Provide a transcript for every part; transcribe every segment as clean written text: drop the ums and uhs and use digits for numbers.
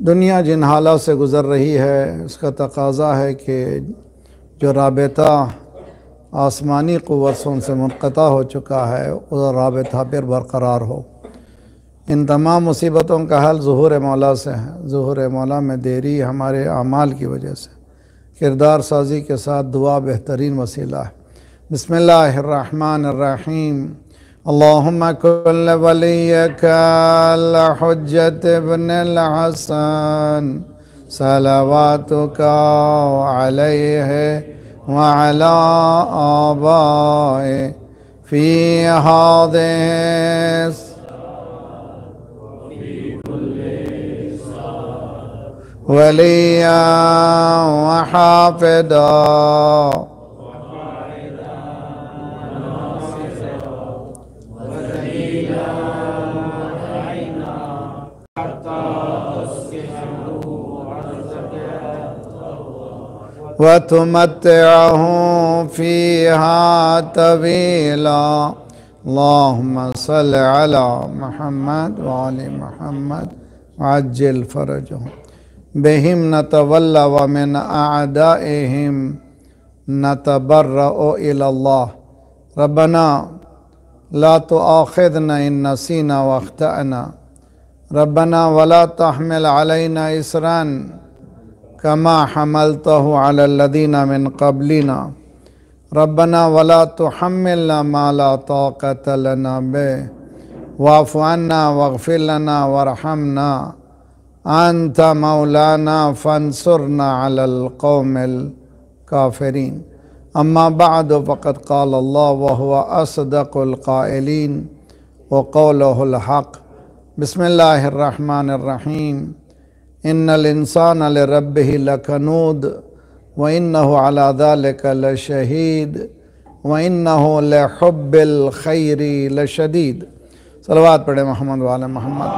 दुनिया जिन हालात से गुज़र रही है उसका तकाज़ा है कि जो राबता आसमानी क़ुव्वतों से मुनक़ता हो चुका है वो राबता फिर बरक़रार हो। इन तमाम मुसीबतों का हल ज़ुहूर मौला से है। ज़ुहूर मौला में देरी हमारे अमाल की वजह से, किरदार साजी के साथ दुआ बेहतरीन वसीला है। बिस्मिल्लाहिर्रहमानिर्रहीम। अल्लाहुम्मा कुल वलिय्यका अल-हुज्जत इब्नुल हसन सलावातुका अलैहि व अला आबाए फी हादिस वलिया व हाफिदा वतुमत्तिअहु फ़ीहा तवीला। अल्लाहुम्मा सल्लि अला मुहम्मद व आलि मुहम्मद वअज्जिल फरजहुम बिहिम नतवल्ला व मिन अअदाइहिम नतबर्रअु इलल्लाह। रब्बना ला तुआखिज़ना इन नसीना व अख्तअना। रब्बना वला तहमिल अलैना इसरन कमा हमलतहु अलल्लज़ीना मिन क़ब्लिना। रब्बना वला तुहम्मिलना मा ला ताक़त लना बिहि वाफ़ु अन्ना वग़फ़िर लना वरहमना अन्त मौलाना फ़ंसुरना अलल क़ौमिल काफ़िरीन। अम्मा बअद फ़क़द क़ाल अल्लाह व हुवा अस्दक़ुल क़ाइलीन व क़ौलुहुल हक़। बिस्मिल्लाहिर्रहमानिर्रहीम। इन्नल इंसान लिरब्बिहि लकनूद व इन्नहु अला ज़ालिका लशहीद व इन्नहु लिहुब्बिल खैरि लशदीद। सलवात पढ़े मोहम्मद वाले मोहम्मद।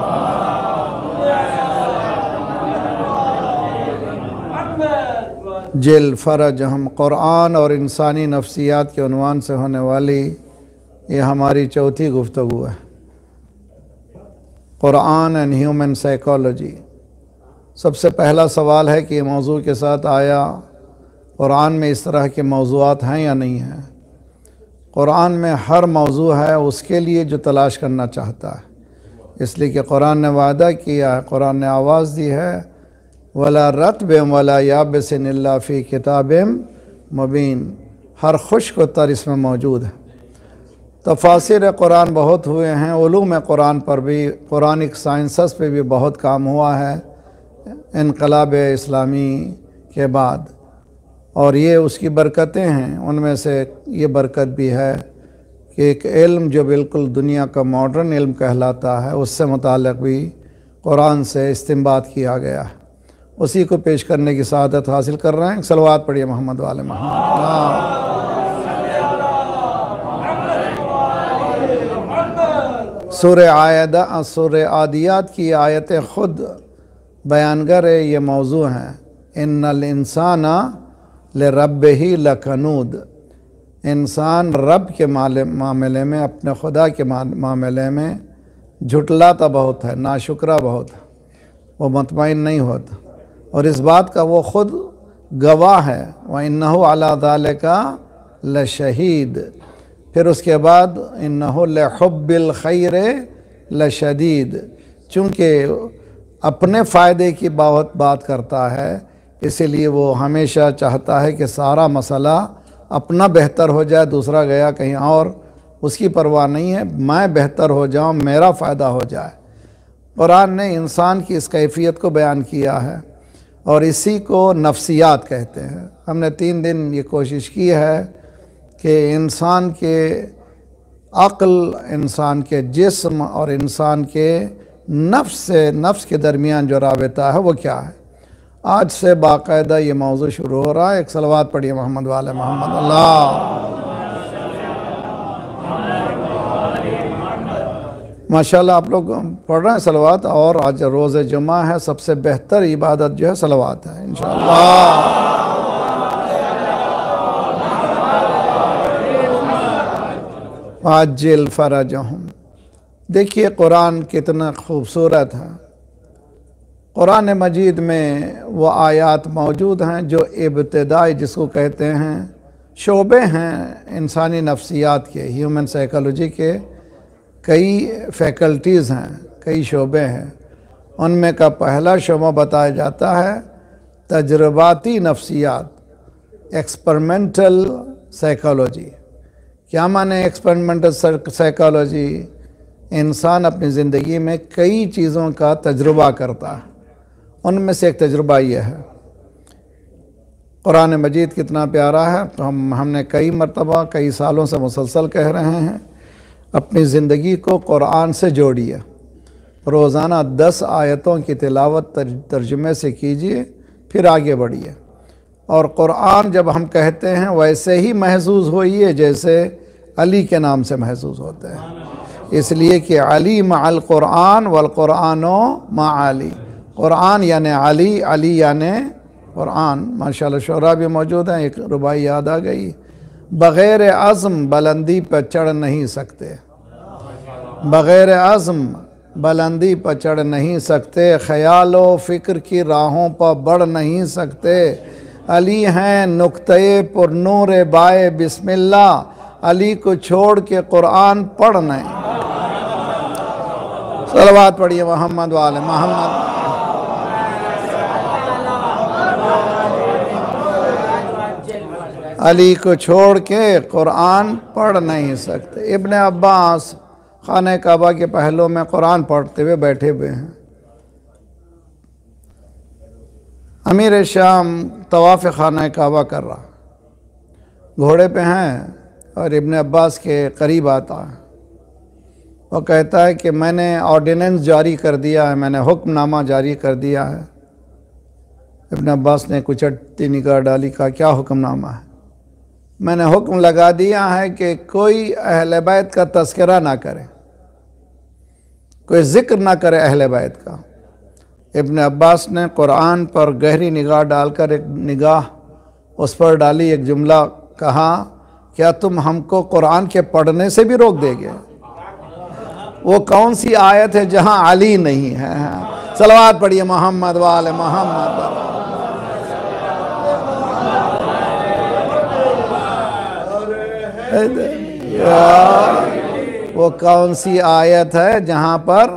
जिल फ़रज हम क़ुरआन और इंसानी नफ्सियात के उन्वान से होने वाली ये हमारी चौथी गुफ्तगू है। क़ुरआन एंड ह्यूमन साइकोलॉजी। सबसे पहला सवाल है कि ये मौजू के साथ आया क़ुरआन में इस तरह के मौज़ूआत हैं या नहीं हैं। क़ुरआन में हर मौजू है उसके लिए जो तलाश करना चाहता है, इसलिए कि क़ुरआन ने वादा किया है, क़ुरआन ने आवाज़ दी है, वला रत्बिम वला याबिसिन इल्ला फ़ी किताबिम मुबीन। हर खुश्क तर इसमें मौजूद है। तफासिर क़ुरआन बहुत हुए हैं, उलूम क़ुरआन पर भी, क़ुरानिक साइंसेस पे भी बहुत काम हुआ है इनक़लाब इस्लामी के बाद, और ये उसकी बरकतें हैं। उनमें से ये बरकत भी है कि एक इल्म जो बिल्कुल दुनिया का मॉडर्न इल्म कहलाता है उससे मुताल्लिक़ भी क़ुरआन से इस्तिंबात किया गया है। उसी को पेश करने की सआदत हासिल कर रहे हैं। सलवात पढ़िए मोहम्मद वाले मोहम्मद। सूरह आदियात की आयत खुद बयानगर ये मौजू हैं। इन्नल इंसाना ले रब्बिही लकनूद, इंसान रब के मामले में, अपने खुदा के मामले में झुटलाता बहुत है, नाशुक्रा बहुत है, वो मुतमईन नहीं होता। और इस बात का वो खुद गवाह है। व इन्नहु अला ज़ालिका लशहीद। फिर उसके बाद इन्नहु लिहुब्बिल खैर लशदीद। चूँकि अपने फ़ायदे की बहुत बात करता है, इसीलिए वो हमेशा चाहता है कि सारा मसला अपना बेहतर हो जाए, दूसरा गया कहीं और, उसकी परवाह नहीं है, मैं बेहतर हो जाऊं, मेरा फ़ायदा हो जाए। कुरान ने इंसान की इस कैफियत को बयान किया है और इसी को नफ्सियात कहते हैं। हमने 3 दिन ये कोशिश की है कि इंसान के अक्ल, इंसान के जिस्म और इंसान के नफ्स के दरमियान जो राबिता है वो क्या है। आज से बाकायदा ये मौजू शुरू हो रहा है। एक सलवात पढ़िए मोहम्मद वाले मोहम्मद। अल्लाह माशाल्लाह आप लोग पढ़ रहे हैं सलवात, और आज रोज़ जुमा है, सबसे बेहतर इबादत जो है सलवात है इंशाअल्लाह। आजिल फरजहुम। देखिए कुरान कितना खूबसूरत है। कुरान मजीद में वो आयात मौजूद हैं जो इब्तिदाई, जिसको कहते हैं शोबे हैं इंसानी नफ्सियात के, ह्यूमन साइकोलॉजी के कई फैकल्टीज़ हैं, कई शोबे हैं। उनमें का पहला शोबा बताया जाता है तजर्बाती नफ्सियात, एक्सपेरिमेंटल साइकोलॉजी। क्या माने एक्सपेरिमेंटल साइकोलॉजी? इंसान अपनी ज़िंदगी में कई चीज़ों का तजुर्बा करता है, उनमें से एक तजुर्बा यह है। कुरान मजीद कितना प्यारा है, तो हमने कई मरतबा कई सालों से मुसलसल कह रहे हैं, अपनी ज़िंदगी को कुरान से जोड़िए। रोज़ाना 10 आयतों की तिलावत तर्जुमे से कीजिए, फिर आगे बढ़िए। और कुरान जब हम कहते हैं वैसे ही महसूस होइए जैसे अली के नाम से महसूस होते हैं, इसलिए कि अली मअल कुरान वल कुरानो मा अली। कुरान यानी अली, अली यानी कुरान। माशाल्लाह शुरा भी मौजूद हैं। एक रुबाई याद आ गई, बग़ैर अज़्म बुलंदी पर चढ़ नहीं सकते, बग़ैर अज़्म बुलंदी पर चढ़ नहीं सकते, ख़याल व फ़िक्र की राहों पर बढ़ नहीं सकते। अली हैं नुक्ते पुरनूर बाए बिस्मिल्लाह, अली को छोड़ के कुरान पढ़ नहीं। सलवात पढ़िए मोहम्मद वाले मोहम्मद। अली को छोड़ के कुरान पढ़ नहीं सकते। इब्न अब्बास खाने काबा के पहलू में कुरान पढ़ते हुए बैठे हुए हैं। अमीर शाम तवाफ़ खाना काबा कर रहा, घोड़े पे हैं और इब्न अब्बास के करीब आता है। वो कहता है कि मैंने ऑर्डिनेंस जारी कर दिया है, मैंने हुक्मनामा जारी कर दिया है। इब्न अब्बास ने कुछ अटती निगाह डाली, कहा क्या हुक्मनामा है? मैंने हुक्म लगा दिया है कि कोई अहले बैत का तज़किरा ना करे, कोई ज़िक्र ना करे अहले बैत का। इब्न अब्बास ने कुरान पर गहरी निगाह डालकर एक निगाह उस पर डाली, एक जुमला कहा, क्या तुम हमको कुरान के पढ़ने से भी रोक देंगे? वो कौन सी आयत है जहां अली नहीं है? सलवात पढ़िए मोहम्मद वाले मोहम्मद। वो कौन सी आयत है जहां पर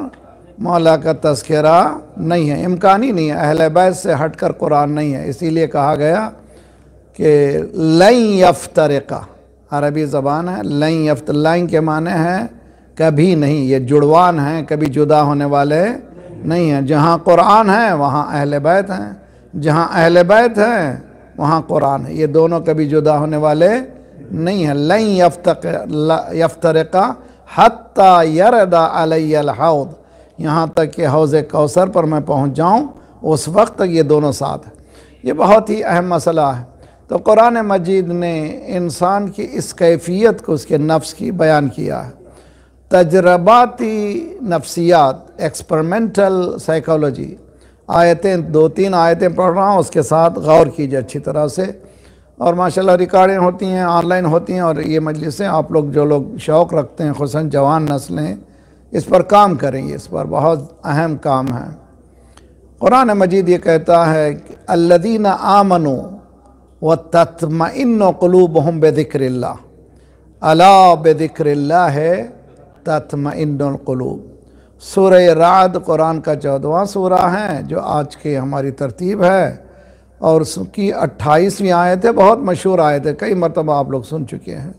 मौला का तज़किरा नहीं है? इम्कानी नहीं है, अहले बैत से हटकर कुरान नहीं है। इसीलिए कहा गया कि लन यफ्तरिका, अरबी ज़बान है, लन यफ्त, लन के माने हैं कभी नहीं, ये जुड़वान हैं, कभी जुदा होने वाले नहीं हैं। जहाँ कुरान है वहाँ अहले बैत हैं, जहाँ अहले बैत हैं वहाँ कुरान है, ये दोनों कभी जुदा होने वाले नहीं हैं। लन यफ्तरिका हत्ता यरदा अलैयल हौद, यहाँ तक कि हौज़े कौसर पर मैं पहुँच जाऊँ, उस वक्त तक ये दोनों साथ हैं। ये बहुत ही अहम मसला है। तो कुरान मजीद ने इंसान की इस कैफियत को, उसके नफ्स की बयान किया है। तजर्बाती नफ्सियात, एक्सपेरिमेंटल साइकोलॉजी, आयतें 2-3 आयतें पढ़ रहा हूँ, उसके साथ गौर कीजिए अच्छी तरह से। और माशाल्लाह रिकॉर्डिंग होती हैं, ऑनलाइन होती हैं, और ये मजलिसें आप लोग जो लोग शौक़ रखते हैं, खुसूसन जवान नस्लें, इस पर काम करेंगे, इस पर बहुत अहम काम है। कुरान मजीद ये कहता है कि अल्लज़ीना आमनू व तत्मइन्नु क़ुलूबुहुम बिज़िक्रिल्लाह, अला बिज़िक्रिल्लाह तत्मइन्नुल क़ुलूब। सूरह राद कुरान का 14वां सूरा है जो आज की हमारी तरतीब है, और उसकी 28वीं आयत है। बहुत मशहूर आयत है, कई मरतबा आप लोग सुन चुके हैं।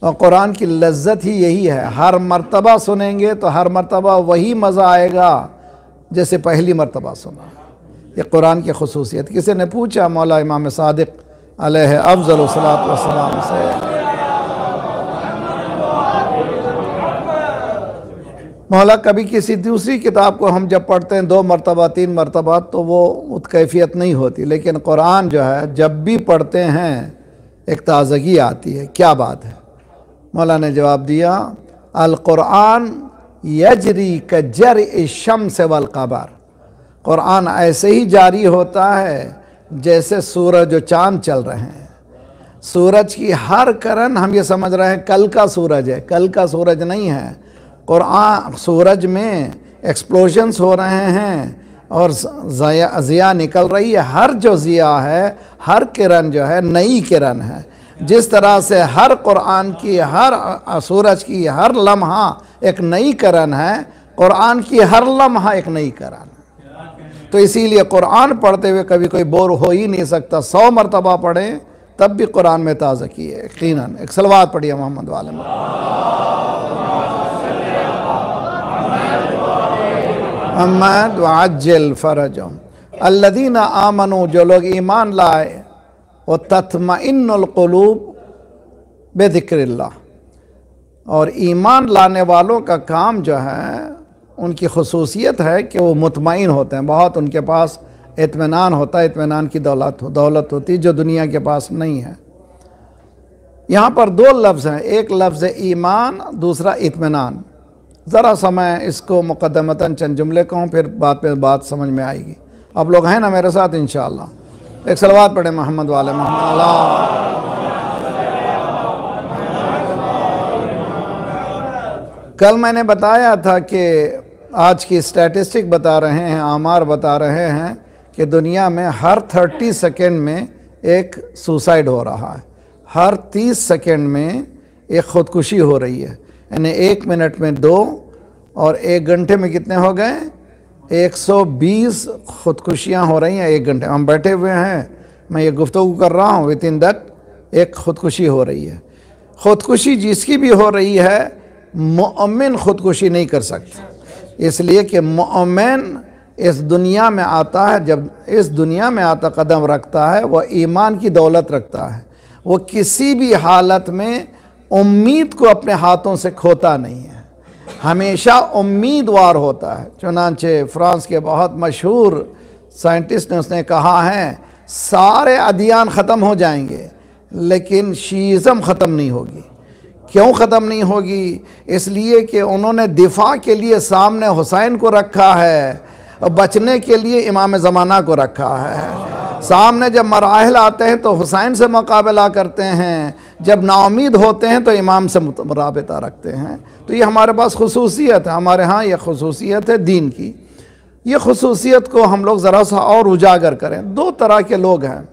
और कुरान की लज्जत ही यही है, हर मरतबा सुनेंगे तो हर मरतबा वही मज़ा आएगा जैसे पहली मरतबा सुना। ये कुरान की खुसूसियत। किसी ने पूछा मौला इमाम सादिक अलैहि अफ़ज़ल सलात व सलाम से, मौला कभी किसी दूसरी किताब को हम जब पढ़ते हैं 2 मरतबा 3 मरतबा तो वो कैफियत नहीं होती, लेकिन कुरान जो है जब भी पढ़ते हैं एक ताज़गी आती है। क्या बात है? मौला ने जवाब दिया, अल कुरान यजरी कजर शम्स वल क़मर। कुरान ऐसे ही जारी होता है जैसे सूरज और चाँद चल रहे हैं। सूरज की हर किरण हम ये समझ रहे हैं कल का सूरज है, कल का सूरज नहीं है। कुरान सूरज में एक्सप्लोजन्स हो रहे हैं और ज़िया निकल रही है। हर जो ज़िया है, हर किरण जो है नई किरण है। जिस तरह से हर कुरान की, हर सूरज की हर लम्हा एक नई किरण है, कुरान की हर लम्हा एक नई किरण है। तो इसीलिए कुरान पढ़ते हुए कभी कोई बोर हो ही नहीं सकता। 100 मरतबा पढ़ें तब भी कुरान में ताज़गी है यकीनन। एक सलवात पढ़िए मोहम्मद वाले मोहम्मद वअज्जिल फरजहुम। अल्लज़ीना आमनू, जो लोग ईमान लाए, व तत्मइन्नुल क़ुलूब बिज़िक्रिल्लाह। और ईमान लाने वालों का काम जो है, उनकी खुसूसियत है कि वो मुतमईन होते हैं, बहुत उनके पास इत्मीनान होता है। इत्मीनान की दौलत होती है जो दुनिया के पास नहीं है। यहाँ पर 2 लफ्ज़ हैं, एक लफ्ज़ ईमान, दूसरा इत्मीनान। ज़रा समय इसको मुक़द्दमतन चंद जुमले कहूँ, फिर बात समझ में आएगी। आप लोग हैं ना मेरे साथ इंशाअल्लाह। एक सलवात पढ़े मोहम्मद वाले मोहम्मद। कल मैंने बताया था कि आज की स्टैटिस्टिक बता रहे हैं, आमार बता रहे हैं कि दुनिया में हर 30 सेकेंड में एक सुसाइड हो रहा है। हर 30 सेकेंड में एक ख़ुदकुशी हो रही है। यानी 1 मिनट में 2 और 1 घंटे में कितने हो गए? 120 ख़ुदकुशियाँ हो रही हैं 1 घंटे। हम बैठे हुए हैं, मैं ये गुफ्तगू कर रहा हूँ, विद इन दैट एक ख़ुदकुशी हो रही है। ख़ुदकुशी जिसकी भी हो रही है, मोमिन ख़ुदकुशी नहीं कर सकता, इसलिए कि मोमिन इस दुनिया में आता है, जब इस दुनिया में आता कदम रखता है, वह ईमान की दौलत रखता है। वो किसी भी हालत में उम्मीद को अपने हाथों से खोता नहीं है, हमेशा उम्मीदवार होता है। चुनांचे फ्रांस के बहुत मशहूर साइंटिस्ट ने उसने कहा है, सारे अदियान ख़त्म हो जाएंगे लेकिन शीइज़्म ख़त्म नहीं होगी। क्यों ख़त्म नहीं होगी? इसलिए कि उन्होंने दिफा के लिए सामने हुसैन को रखा है और बचने के लिए इमाम ज़माना को रखा है। सामने जब मराहिल आते हैं तो हुसैन से मुकाबला करते हैं, जब नाउमीद होते हैं तो इमाम से मुराबिता रखते हैं। तो ये हमारे पास खुसूसियत है, हमारे यहाँ ये खुसूसियत है दीन की। ये खुसूसियत को हम लोग ज़रा सा और उजागर करें। 2 तरह के लोग हैं,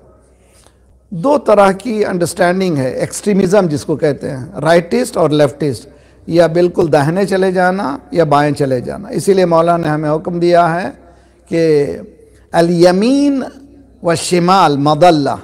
2 तरह की अंडरस्टैंडिंग है। एक्सट्रीमिज़म जिसको कहते हैं, राइटिस्ट और लेफ्टिस्ट, या बिल्कुल दाहिने चले जाना या बाएं चले जाना। इसीलिए मौला ने हमें हुक्म दिया है कि अल यमीन व शिमाल मदल्ला,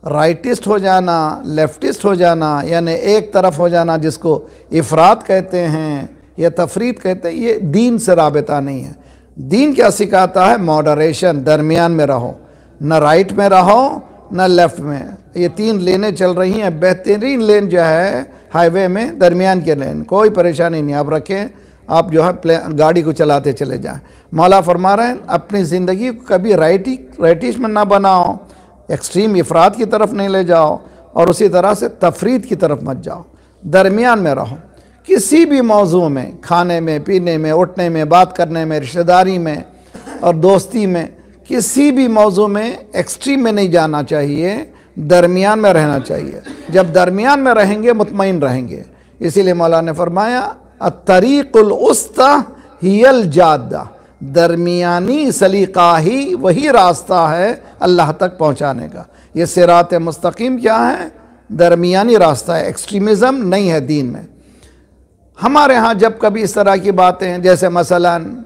राइटिस्ट हो जाना, लेफ्टिस्ट हो जाना, यानी एक तरफ हो जाना, जिसको इफ़रात कहते हैं या तफरीद कहते हैं, ये दीन से राबिता नहीं है। दीन क्या सिखाता है? मॉडरेशन, दरमियान में रहो, न राइट में रहो न लेफ़्ट में। ये 3 लेनें चल रही हैं, बेहतरीन लेन जो है हाईवे में, दरमियान के लेन, कोई परेशानी नहीं। आप रखें, आप जो है गाड़ी को चलाते चले जाएं। मौला फरमा रहे हैं अपनी ज़िंदगी को कभी राइटिश में ना बनाओ, एक्सट्रीम इफ़रात की तरफ नहीं ले जाओ और उसी तरह से तफरीद की तरफ मत जाओ, दरमियान में रहो। किसी भी मौजू में, खाने में, पीने में, उठने में, बात करने में, रिश्तेदारी में, और दोस्ती में किसी भी मौजू में एक्सट्रीम में नहीं जाना चाहिए, दरमियान में रहना चाहिए। जब दरमियान में रहेंगे मुतमईन रहेंगे। इसीलिए मौला ने फरमाया अत्तरीक़ुल उस्ता हियल जादा, दरमियानी सलीका ही वही रास्ता है अल्लाह तक पहुँचाने का। ये सिरात मुस्तकीम क्या है? दरमियानी रास्ता है, एक्सट्रीमिज़म नहीं है दीन में। हमारे यहाँ जब कभी इस तरह की बातें, जैसे मसलन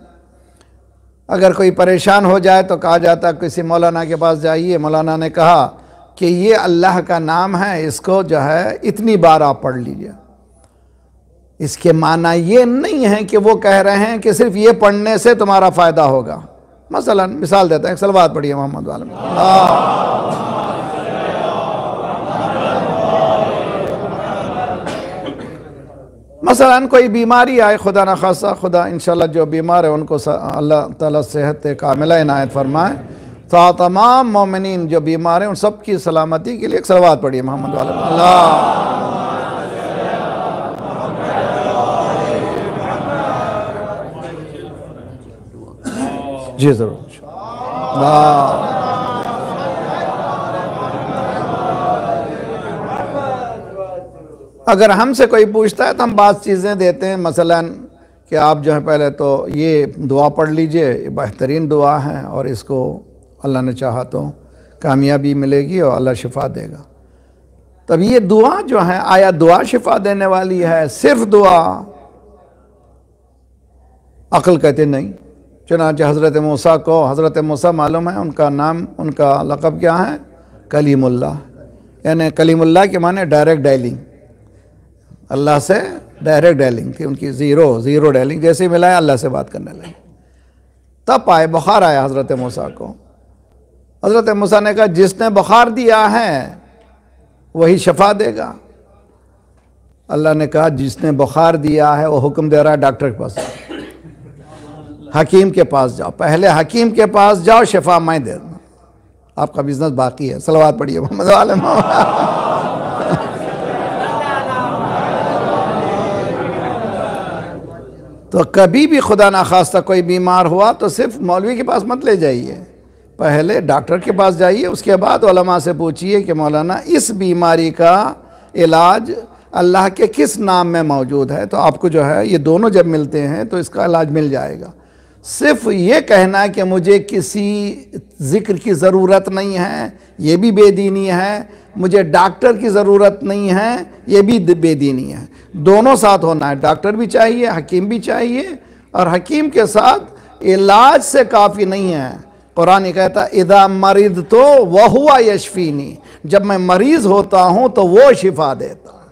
अगर कोई परेशान हो जाए तो कहा जाता है किसी मौलाना के पास जाइए, मौलाना ने कहा कि ये अल्लाह का नाम है, इसको जो है इतनी बार आप पढ़ लीजिए। इसके माना ये नहीं है कि वो कह रहे हैं कि सिर्फ ये पढ़ने से तुम्हारा फ़ायदा होगा। मसलन मिसाल देता है, एक सलवात पढ़िए मोहम्मद वाले में। मसलन कोई बीमारी आए, खुदा न खासा, खुदा इंशाल्लाह जो बीमार है उनको अल्लाह ताला सेहत कामिला इनायत फरमाए। तो तमाम मोमिनीन जो बीमार हैं उन सब की सलामती के लिए एक सलवात पढ़िए मोहम्मद वाले में। अल्लाह जी ज़रूर। अगर हमसे कोई पूछता है तो हम बात चीज़ें देते हैं, मसलन कि आप जो है पहले तो ये दुआ पढ़ लीजिए, ये बेहतरीन दुआ है और इसको अल्लाह ने चाहा तो कामयाबी मिलेगी और अल्लाह शिफा देगा। तब ये दुआ जो है, आया दुआ शिफा देने वाली है? सिर्फ दुआ? अक्ल कहते नहीं। चुनांचे हज़रत मूसा को, हज़रत मूसा मालूम है उनका नाम, उनका लक़ब क्या है? कलीमुल्लाह। यानी कलीमुल्लाह के माने डायरेक्ट डायलिंग, अल्लाह से डायरेक्ट डायलिंग थी उनकी, ज़ीरो डायलिंग। जैसे ही मिला है अल्लाह से बात करने लगे। तब आए बुखार आया हज़रत मूसा को। हज़रत मूसा ने कहा जिसने बुखार दिया है वही शफा देगा। अल्लाह ने कहा जिसने बुखार दिया है वो हुक्म दे रहा है डॉक्टर के पास, हकीम के पास जाओ, पहले हकीम के पास जाओ, शफा मैं दे दूँ, आपका बिजनेस बाकी है। सलवात पढ़िए मोहम्मद वाले। तो कभी भी खुदा ना खास्ता कोई बीमार हुआ तो सिर्फ मौलवी के पास मत ले जाइए, पहले डॉक्टर के पास जाइए, उसके बाद उलमा से पूछिए कि मौलाना इस बीमारी का इलाज अल्लाह के किस नाम में मौजूद है। तो आपको जो है ये दोनों जब मिलते हैं तो इसका इलाज मिल जाएगा। सिर्फ ये कहना कि मुझे किसी ज़िक्र की ज़रूरत नहीं है, ये भी बेदीनी है। मुझे डॉक्टर की ज़रूरत नहीं है, ये भी बेदीनी है। दोनों साथ होना है, डॉक्टर भी चाहिए, हकीम भी चाहिए, और हकीम के साथ इलाज से काफ़ी नहीं है। कुरान कहता इदा मरीद तो वह हुआ यशफीनी, जब मैं मरीज़ होता हूँ तो वो शिफा देता है।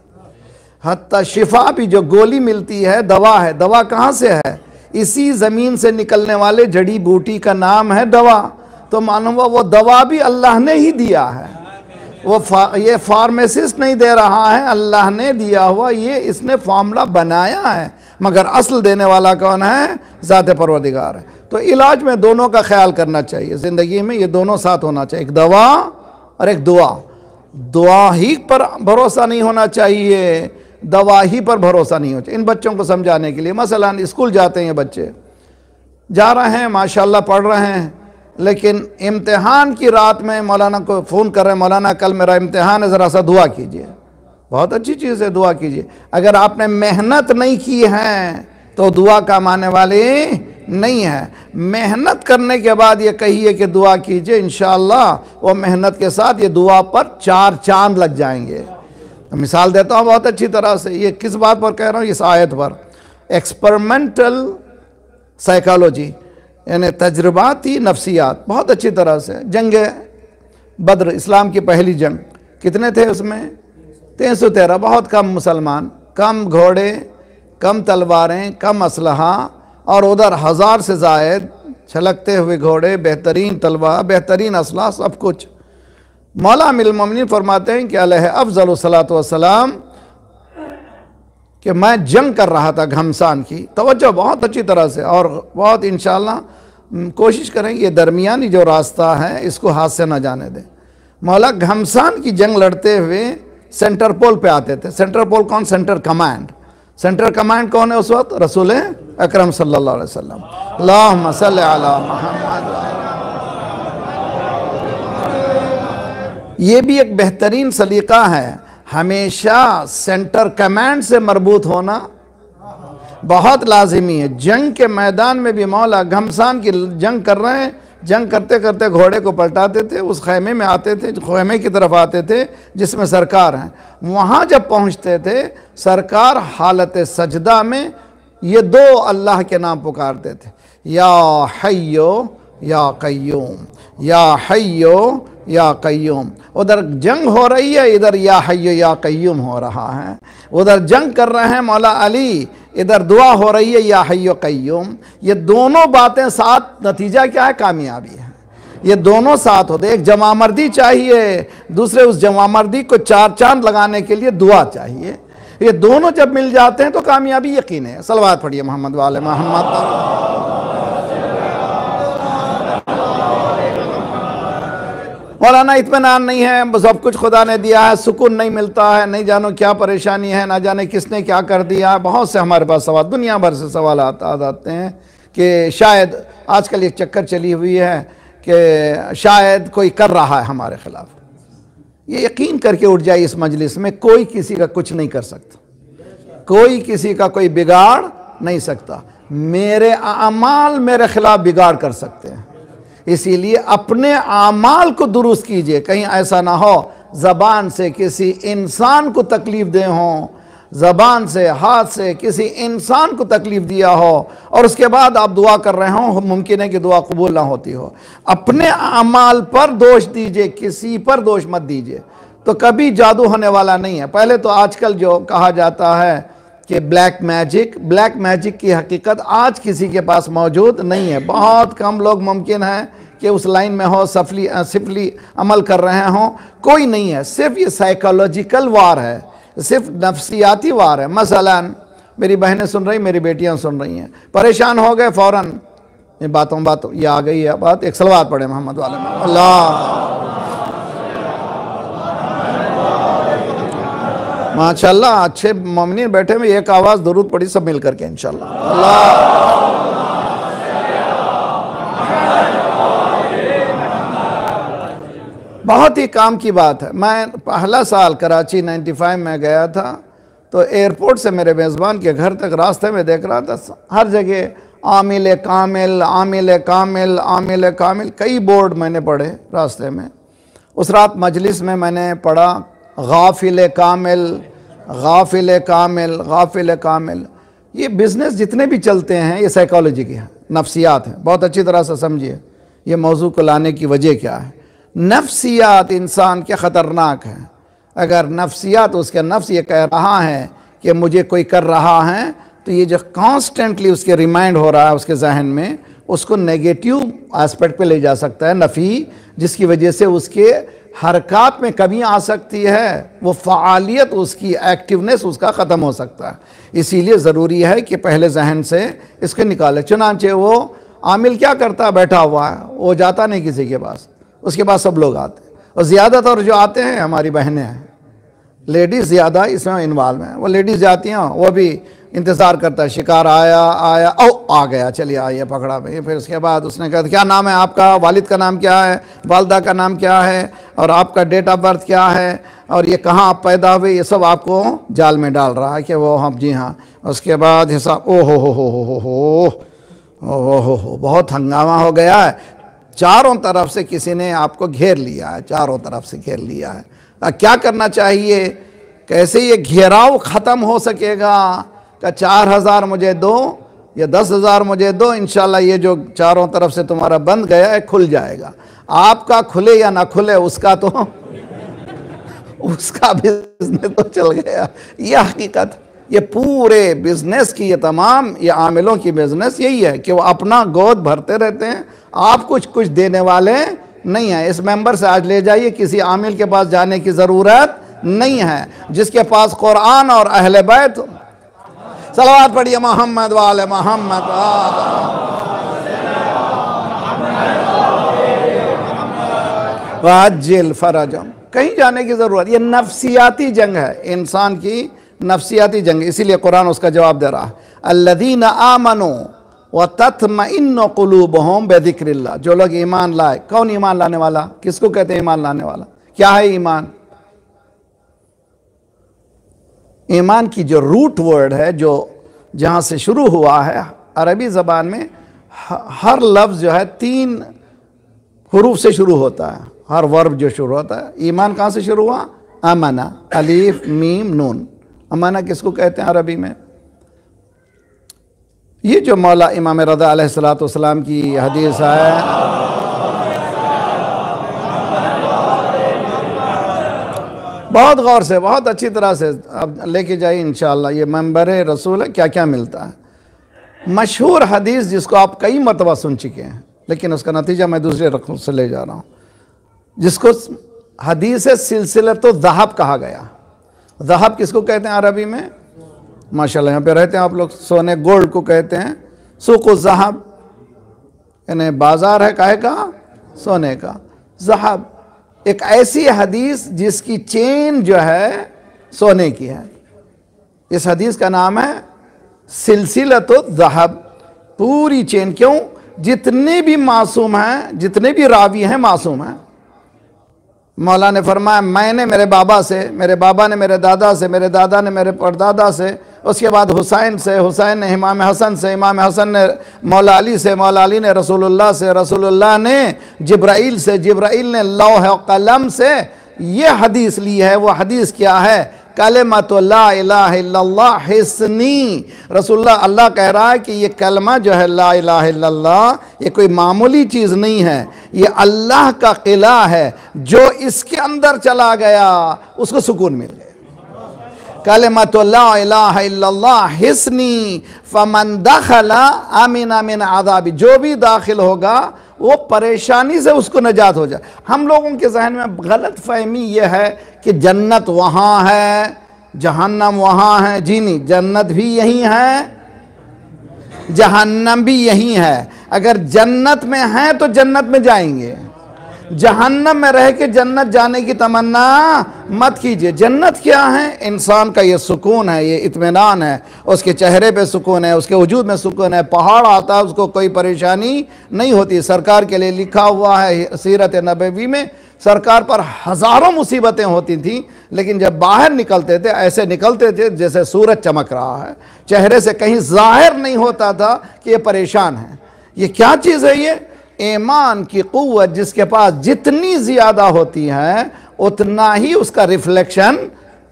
हत्ता शिफा भी जो गोली मिलती है दवा है। दवा कहाँ से है? इसी ज़मीन से निकलने वाले जड़ी बूटी का नाम है दवा। तो मालूम हुआ वो दवा भी अल्लाह ने ही दिया है, ये फार्मासिस्ट नहीं दे रहा है, अल्लाह ने दिया हुआ, ये इसने फार्मूला बनाया है, मगर असल देने वाला कौन है? ज़ात परवरदिगार है। तो इलाज में दोनों का ख्याल करना चाहिए, ज़िंदगी में ये दोनों साथ होना चाहिए, एक दवा और एक दुआ। दुआ ही पर भरोसा नहीं होना चाहिए, दवा ही पर भरोसा नहीं होता। इन बच्चों को समझाने के लिए, मसलन स्कूल जाते हैं, बच्चे जा रहे हैं, माशाल्लाह पढ़ रहे हैं, लेकिन इम्तिहान की रात में मौलाना को फ़ोन कर रहे हैं, मौलाना कल मेरा इम्तिहान है, ज़रा सा दुआ कीजिए। बहुत अच्छी चीज़ है, दुआ कीजिए। अगर आपने मेहनत नहीं की है तो दुआ का माने वाले नहीं है। मेहनत करने के बाद ये कहिए कि दुआ कीजिए, इंशाअल्लाह वो मेहनत के साथ ये दुआ पर 4 चांद लग जाएंगे। मिसाल देता हूँ बहुत अच्छी तरह से। ये किस बात पर कह रहा हूँ? इस आयत पर। एक्सपेरिमेंटल साइकोलॉजी यानी तजुर्बाती नफ्सियात, बहुत अच्छी तरह से। जंग बद्र, इस्लाम की पहली जंग, कितने थे उसमें? 313। बहुत कम मुसलमान, कम घोड़े, कम तलवारें, कम असलहा, और उधर 1000 से ज़ायद छलकते हुए घोड़े, बेहतरीन तलवार, बेहतरीन असलहा, सब कुछ। मौला अमीरुल मोमिनीन फरमाते हैं कि अलैहि अफ़ज़लु सलातो वस्सलाम कि मैं जंग कर रहा था घमसान की, तवज्जो बहुत अच्छी तरह से, और बहुत इंशाअल्लाह कोशिश करेंगे ये दरमियानी जो रास्ता है इसको हाथ से ना जाने दें। मौला घमसान की जंग लड़ते हुए सेंटर पोल पे आते थे। सेंटर पोल कौन? Centre command. सेंटर कमांड कौन है उस वक्त? रसूल अकरम सल्लल्लाहु अलैहि वसल्लम। अल्लाहुम्मा सल्लि अला मुहम्मद। ये भी एक बेहतरीन सलीका है, हमेशा सेंटर कमांड से मरबूत होना बहुत लाजिमी है। जंग के मैदान में भी मौला घमसान की जंग कर रहे हैं, जंग करते करते घोड़े को पलटाते थे, उस खैमे में आते थे, खैमे की तरफ आते थे जिसमें सरकार हैं। वहाँ जब पहुँचते थे सरकार हालत सजदा में ये दो अल्लाह के नाम पुकारते थे, या हय्यो या कय्यूम, या हय्यो या कय्यूम। उधर जंग हो रही है, इधर या हय्यो या कय्यूम हो रहा है। उधर जंग कर रहे हैं मौला अली, इधर दुआ हो रही है या हय्यो कय्यूम। ये दोनों बातें साथ, नतीजा क्या है? कामयाबी है। ये दोनों साथ होते, एक जमामर्दी चाहिए, दूसरे उस जमामर्दी को चार चांद लगाने के लिए दुआ चाहिए। ये दोनों जब मिल जाते हैं तो कामयाबी यकीन है। सलवात पढ़िए मोहम्मद वाले मोहम्मद। मौलाना इत्मीनान नहीं है, सब कुछ खुदा ने दिया है, सुकून नहीं मिलता है, नहीं जानो क्या परेशानी है, ना जाने किसने क्या कर दिया है। बहुत से हमारे पास सवाल, दुनिया भर से सवाल आते हैं कि शायद आजकल एक चक्कर चली हुई है कि शायद कोई कर रहा है हमारे खिलाफ। ये यकीन करके उठ जाए, इस मजलिस में कोई किसी का कुछ नहीं कर सकता, कोई किसी का कोई बिगाड़ नहीं सकता। मेरे आमाल मेरे खिलाफ बिगाड़ कर सकते हैं, इसीलिए अपने आमाल को दुरुस्त कीजिए। कहीं ऐसा ना हो ज़बान से किसी इंसान को तकलीफ़ दे हो, ज़बान से हाथ से किसी इंसान को तकलीफ़ दिया हो और उसके बाद आप दुआ कर रहे हो, मुमकिन है कि दुआ कबूल ना होती हो। अपने आमाल पर दोष दीजिए, किसी पर दोष मत दीजिए, तो कभी जादू होने वाला नहीं है। पहले तो आजकल जो कहा जाता है कि ब्लैक मैजिक की हकीकत आज किसी के पास मौजूद नहीं है। बहुत कम लोग मुमकिन है कि उस लाइन में हो, सिफली अमल कर रहे हों, कोई नहीं है। सिर्फ ये साइकोलॉजिकल वार है, सिर्फ नफ्सियाती वार है। मसलन मेरी बहनें सुन रही, मेरी बेटियां सुन रही हैं, परेशान हो गए, फ़ौरन ये बातों ये आ गई है बात, एक सलवात पढ़े मोहम्मद वाले में। अल्लाह माशाल्लाह, अच्छे मोमिनीन बैठे में एक आवाज़ दुरूद पड़ी सब मिल करके इंशाल्लाह। अल्लाह बहुत ही काम की बात है। मैं पहला साल कराची 95 में गया था, तो एयरपोर्ट से मेरे मेज़बान के घर तक रास्ते में देख रहा था हर जगह आमिल कामिल आमिल कामिल आमिल कामिल, कई बोर्ड मैंने पढ़े रास्ते में। उस रात मजलिस में मैंने पढ़ा गाफिल कामिल गाफिल कामिल गाफिल कामिल। ये बिज़नेस जितने भी चलते हैं ये साइकोलॉजी की है, नफ्सियात है। बहुत अच्छी तरह से समझिए ये मौजू को लाने की वजह क्या है। नफ्सियात इंसान के ख़तरनाक है। अगर नफ्सियात, उसके नफ्स ये कह रहा है कि मुझे कोई कर रहा है, तो ये जो कॉन्स्टेंटली उसके रिमाइंड हो रहा है उसके जहन में, उसको नेगेटिव एस्पेक्ट पे ले जा सकता है, नफ़ी, जिसकी वजह से उसके हरकत में कमी आ सकती है, वो फ़आलियत उसकी, एक्टिवनेस उसका ख़त्म हो सकता है। इसीलिए ज़रूरी है कि पहले जहन से इसको निकाले। चुनांचे वो आमिल क्या करता है, बैठा हुआ है, वो जाता नहीं किसी के पास, उसके पास सब लोग आते हैं, और ज़्यादातर जो आते हैं हमारी बहनें हैं, लेडीज़ ज़्यादा इसमें इन्वॉल्व हैं। वो लेडीज़ जाती हैं, वो भी इंतज़ार करता है, शिकार आया ओ आ गया, चलिए आइए पकड़ा भाई। फिर उसके बाद उसने कहा क्या नाम है आपका, वालिद का नाम क्या है, वालदा का नाम क्या है, और आपका डेट ऑफ बर्थ क्या है, और ये कहाँ आप पैदा हुए, ये सब आपको जाल में डाल रहा है कि वो हम जी हाँ। उसके बाद हिसाब ओ हो बहुत हंगामा हो गया है, चारों तरफ से किसी ने आपको घेर लिया है, चारों तरफ से घेर लिया है। क्या करना चाहिए, कैसे ये घेराव ख़त्म हो सकेगा? क्या 4000 मुझे दो या 10,000 मुझे दो, इंशाल्लाह ये जो चारों तरफ से तुम्हारा बंद गया है खुल जाएगा। आपका खुले या ना खुले उसका तो उसका बिजनेस तो चल गया। ये हकीकत, ये पूरे बिजनेस की, ये तमाम ये आमिलों की बिजनेस यही है कि वो अपना गोद भरते रहते हैं, आप कुछ देने वाले नहीं है। इस मेंबर से आज ले जाइए, किसी आमिल के पास जाने की ज़रूरत नहीं है, जिसके पास कुरान और अहले बैत। सलावत पढ़िए मोहम्मद वाले मोहम्मद। वाजिल फरजम, कहीं जाने की ज़रूरत, ये नफ्सियाती जंग है, इंसान की नफ्सियाती जंग, इसीलिए कुरान उसका जवाब दे रहा है, अल्लज़ीना आमनू व तत्मइन्नु क़ुलूबुहुम बिज़िक्रिल्लाह, जो लोग ईमान लाए। कौन ईमान लाने वाला? किसको कहते हैं ईमान लाने वाला? क्या है ईमान? ईमान की जो रूट वर्ड है, जो जहाँ से शुरू हुआ है, अरबी ज़बान में हर लफ्ज़ जो है 3 हुरूफ से शुरू होता है। हर वर्ब जो शुरू होता है, ईमान कहाँ से शुरू हुआ? अमना, अलीफ मीम नून। अमना किसको कहते हैं अरबी में? ये जो मौला इमाम रज़ा अलैहिस्सलातु वस्सलाम की हदीस है, बहुत गौर से, बहुत अच्छी तरह से अब लेके जाइए इंशाअल्लाह। ये मंबर रसूल है, क्या क्या मिलता है। मशहूर हदीस जिसको आप कई मरतबा सुन चुके हैं, लेकिन उसका नतीजा मैं दूसरे रकम से ले जा रहा हूँ, जिसको हदीस सिलसिलतो ज़हब कहा गया। ज़हब किसको कहते हैं अरबी में? माशाल्लाह यहाँ पे रहते हैं आप लोग, सोने गोल्ड को कहते हैं सूक़ु ज़हब, यानी बाजार है काहे का? सोने का। ज़हब एक ऐसी हदीस जिसकी चेन जो है सोने की है। इस हदीस का नाम है सिलसिलतो ज़हब, पूरी चेन। क्यों? जितने भी मासूम हैं, जितने भी रावी हैं मासूम हैं। मौला ने फरमाया, मैंने मेरे बाबा से, मेरे बाबा ने मेरे दादा से, मेरे दादा ने मेरे परदादा से, उसके बाद हुसैन से, हुसैन ने इमाम हसन से, इमाम हसन ने मौला अली से, मौला अली ने रसूलुल्लाह से, रसूलुल्लाह ने जिब्राइल से, जिब्राइल ने लौह और कलम से ये हदीस ली है। वो हदीस क्या है? कलिमतु ला इलाहा इल्लल्लाह हिस्नी। रसूलुल्लाह, अल्लाह कह रहा है कि ये कलमा जो है ला इलाहा इल्लल्लाह, ये कोई मामूली चीज़ नहीं है, ये अल्लाह का किला है, जो इसके अंदर चला गया उसको सुकून मिल गया। कलिमतु ला इलाहा इल्लल्लाह हिस्नी फमन दखला अमिना मिन अज़ाबी, जो भी दाखिल होगा वो परेशानी से उसको नजात हो जाए। हम लोगों के जहन में गलत फहमी यह है कि जन्नत वहाँ है, जहन्नम वहाँ है। जी नहीं, जन्नत भी यहीं है, जहन्नम भी यहीं है। अगर जन्नत में है तो जन्नत में जाएंगे, जहन्नम में रह के जन्नत जाने की तमन्ना मत कीजिए। जन्नत क्या है? इंसान का ये सुकून है, ये इत्मीनान है, उसके चेहरे पे सुकून है, उसके वजूद में सुकून है। पहाड़ आता है, उसको कोई परेशानी नहीं होती। सरकार के लिए लिखा हुआ है सीरत नबवी में, सरकार पर हज़ारों मुसीबतें होती थी, लेकिन जब बाहर निकलते थे ऐसे निकलते थे जैसे सूरज चमक रहा है, चेहरे से कहीं जाहिर नहीं होता था कि ये परेशान है। ये क्या चीज़ है? ये ईमान की क़ुव्वत जिसके पास जितनी ज़्यादा होती है उतना ही उसका रिफ्लेक्शन